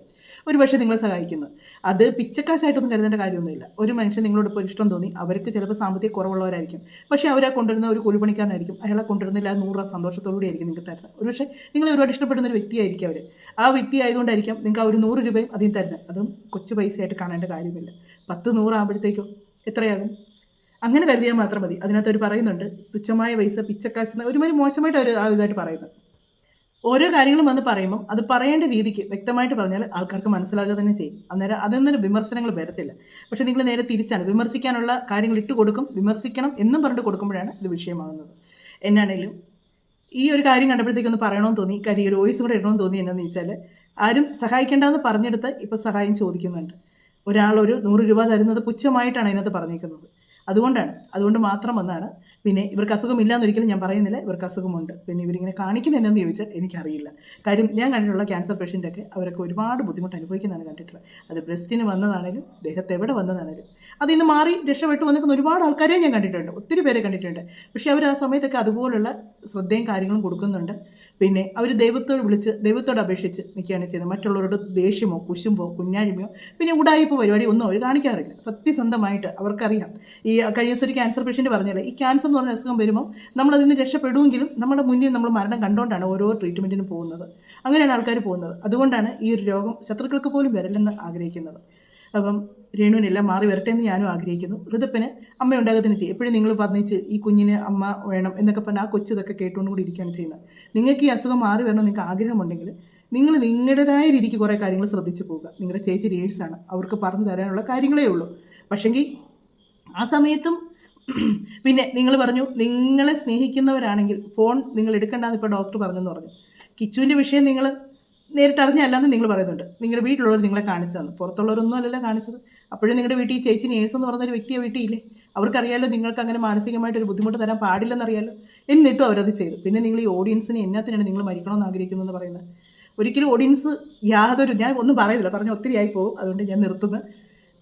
ഒരു പക്ഷേ നിങ്ങളെ സഹായിക്കുന്നത്. അത് പിച്ചക്കാശായിട്ടൊന്നും കരുതേണ്ട കാര്യമൊന്നുമില്ല. ഒരു മനുഷ്യൻ നിങ്ങളോട് ഇപ്പോൾ ഇഷ്ടം തോന്നി, അവർക്ക് ചിലപ്പോൾ സാമ്പത്തിക കുറവുള്ളവരായിരിക്കും, പക്ഷേ അവരെ കൊണ്ടുവരുന്ന ഒരു കൂലിപ്പണിക്കാരനായിരിക്കും, അയാളെ കൊണ്ടുവരുന്നില്ല 100 രൂപ സന്തോഷത്തോടുകൂടി ആയിരിക്കും നിങ്ങൾക്ക് തരുന്നത്. ഒരു പക്ഷേ നിങ്ങൾ ഒരുപാട് ഇഷ്ടപ്പെടുന്ന ഒരു വ്യക്തിയായിരിക്കും അവർ. ആ വ്യക്തി ആയതുകൊണ്ടായിരിക്കും നിങ്ങൾക്ക് ആ ഒരു 100 രൂപയും അതിന് തരുന്നത്. അതും കൊച്ചു പൈസയായിട്ട് കാണേണ്ട കാര്യമില്ല. 10 100 ആകുമ്പോഴത്തേക്കോ എത്രയാകും? അങ്ങനെ കരുതിയാൽ മാത്രം മതി. അതിനകത്ത് അവർ പറയുന്നുണ്ട് തുച്ഛമായ പൈസ പിച്ചക്കാശ്, ഒരുമാതിരി മോശമായിട്ട് അവർ ആ ഇതായിട്ട് പറയുന്നത്. ഓരോ കാര്യങ്ങളും വന്ന് പറയുമ്പം അത് പറയേണ്ട രീതിക്ക് വ്യക്തമായിട്ട് പറഞ്ഞാൽ ആൾക്കാർക്ക് മനസ്സിലാകുക തന്നെ ചെയ്യും. അന്നേരം അതൊന്നും വിമർശനങ്ങൾ വരത്തില്ല. പക്ഷെ നിങ്ങൾ നേരെ തിരിച്ചാണ്, വിമർശിക്കാനുള്ള കാര്യങ്ങൾ ഇട്ട് കൊടുക്കും, വിമർശിക്കണം എന്നും പറഞ്ഞിട്ട് കൊടുക്കുമ്പോഴാണ് ഇത് വിഷയമാകുന്നത്. എന്നാണേലും ഈ ഒരു കാര്യം കണ്ടപ്പോഴത്തേക്കൊന്ന് പറയണമെന്ന് തോന്നി. കാര്യം ഈ ഒരു വോയിസ് കൂടെ ഇടണമെന്ന് തോന്നി. എന്നാന്ന് വെച്ചാൽ ആരും സഹായിക്കേണ്ടെന്ന് പറഞ്ഞെടുത്ത് ഇപ്പോൾ സഹായം ചോദിക്കുന്നുണ്ട്. ഒരാൾ ഒരു 100 രൂപ തരുന്നത് പുച്ഛമായിട്ടാണ് അതിനകത്ത് പറഞ്ഞേക്കുന്നത്. അതുകൊണ്ട് മാത്രം വന്നാണ്. പിന്നെ ഇവർക്ക് അസുഖമില്ലാന്ന് ഒരിക്കലും ഞാൻ പറയുന്നില്ല, ഇവർക്ക് അസുഖമുണ്ട്. പിന്നെ ഇവരിങ്ങനെ കാണിക്കുന്നത് എന്നാന്ന് ചോദിച്ചാൽ എനിക്കറിയില്ല. കാര്യം ഞാൻ കണ്ടിട്ടുള്ള ക്യാൻസർ പേഷ്യൻ്റൊക്കെ അവരൊക്കെ ഒരുപാട് ബുദ്ധിമുട്ട് അനുഭവിക്കുന്നതാണ് കണ്ടിട്ടുള്ളത്. അത് ബ്രസ്റ്റിന് വന്നതാണേലും ദേഹത്ത് എവിടെ വന്നതാണേലും അതിൽ നിന്ന് മാറി രക്ഷപ്പെട്ടു വന്നിരിക്കുന്ന ഒരുപാട് ആൾക്കാരെ ഞാൻ കണ്ടിട്ടുണ്ട്, ഒത്തിരി പേരെ കണ്ടിട്ടുണ്ട്. പക്ഷേ അവർ ആ സമയത്തൊക്കെ അതുപോലുള്ള ശ്രദ്ധയും കാര്യങ്ങളും കൊടുക്കുന്നുണ്ട്. പിന്നെ അവർ ദൈവത്തോട് അപേക്ഷിച്ച് നിൽക്കുകയാണ് ചെയ്യുന്നത്. മറ്റുള്ളവരോട് ദേഷ്യമോ കുശുമ്പോ കുഞ്ഞാഴിമയോ പിന്നെ ഉടായിപ്പ് പരിപാടി ഒന്നും അവർ കാണിക്കാറില്ല. സത്യസന്ധമായിട്ട് അവർക്കറിയാം. ഈ കഴിഞ്ഞ ദിവസം ഒരു ക്യാൻസർ പേഷ്യൻ്റ് പറഞ്ഞാൽ ഈ ക്യാൻസർ എന്ന് പറഞ്ഞ അസുഖം വരുമ്പോൾ നമ്മളതിൽ നിന്ന് രക്ഷപ്പെടുമെങ്കിലും നമ്മുടെ മുന്നിൽ നമ്മൾ മരണം കണ്ടുകൊണ്ടാണ് ഓരോ ട്രീറ്റ്മെൻറ്റിനും പോകുന്നത്. അങ്ങനെയാണ് ആൾക്കാർ പോകുന്നത്. അതുകൊണ്ടാണ് ഈ ഒരു രോഗം ശത്രുക്കൾക്ക് പോലും വരില്ലെന്ന് ആഗ്രഹിക്കുന്നത്. അപ്പം രേണുവിനെല്ലാം മാറി വരട്ടെ എന്ന് ഞാനും ആഗ്രഹിക്കുന്നു. ഋതുപ്പിന് അമ്മ ഉണ്ടാകത്തിന് ചെയ്യും. എപ്പോഴും നിങ്ങൾ പറഞ്ഞിച്ച് ഈ കുഞ്ഞിന് അമ്മ വേണം എന്നൊക്കെ പറഞ്ഞാൽ ആ കൊച്ചു ഇതൊക്കെ കേട്ടുകൊണ്ട് കൂടി ഇരിക്കുകയാണ് ചെയ്യുന്നത്. നിങ്ങൾക്ക് ഈ അസുഖം മാറി വരണം നിങ്ങൾക്ക് ആഗ്രഹമുണ്ടെങ്കിൽ നിങ്ങൾ നിങ്ങളുടേതായ രീതിക്ക് കുറേ കാര്യങ്ങൾ ശ്രദ്ധിച്ച് പോവുക. നിങ്ങളുടെ ചേച്ചി നേഴ്സാണ്, അവർക്ക് പറഞ്ഞു തരാനുള്ള കാര്യങ്ങളേ ഉള്ളൂ. പക്ഷെങ്കിൽ ആ സമയത്തും പിന്നെ നിങ്ങൾ പറഞ്ഞു നിങ്ങളെ സ്നേഹിക്കുന്നവരാണെങ്കിൽ ഫോൺ നിങ്ങൾ എടുക്കേണ്ടെന്ന് ഇപ്പോൾ ഡോക്ടർ പറഞ്ഞെന്ന് പറഞ്ഞു. കിച്ചുവിൻ്റെ വിഷയം നിങ്ങൾ നേരിട്ട് അറിഞ്ഞല്ലാന്ന് നിങ്ങൾ പറയുന്നുണ്ട്. നിങ്ങളുടെ വീട്ടിലുള്ളവർ നിങ്ങളെ കാണിച്ചതാണ്, പുറത്തുള്ളവരൊന്നും അല്ലല്ലോ കാണിച്ചത്. അപ്പോഴും നിങ്ങളുടെ വീട്ടിൽ ഈ ചേച്ചി നേഴ്സ് എന്ന് പറഞ്ഞൊരു വ്യക്തിയെ വീട്ടിയില്ലേ? അവർക്കറിയാലോ നിങ്ങൾക്ക് അങ്ങനെ മാനസികമായിട്ടൊരു ബുദ്ധിമുട്ട് തരാൻ പാടില്ലെന്നറിയാലോ. എന്നിട്ടും അവരത് ചെയ്തു. പിന്നെ നിങ്ങൾ ഈ ഓഡിയൻസിനെ എന്നാത്തിനാണ് നിങ്ങൾ മരിക്കണമെന്ന് ആഗ്രഹിക്കുന്നതെന്ന് പറയുന്നത്? ഒരിക്കലും ഓഡിയൻസ് ഞാൻ ഒന്നും പറയുന്നില്ല, പറഞ്ഞ ഒത്തിരി ആയി പോകും. അതുകൊണ്ട് ഞാൻ നിർത്തുന്നത്.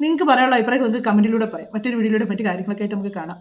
നിങ്ങൾക്ക് പറയാനുള്ള അഭിപ്രായം നിങ്ങൾക്ക് കമൻറ്റിലൂടെ പറയാം. മറ്റൊരു വീഡിയോയിലൂടെ മറ്റു കാര്യങ്ങളൊക്കെ ആയിട്ട് നമുക്ക് കാണാം.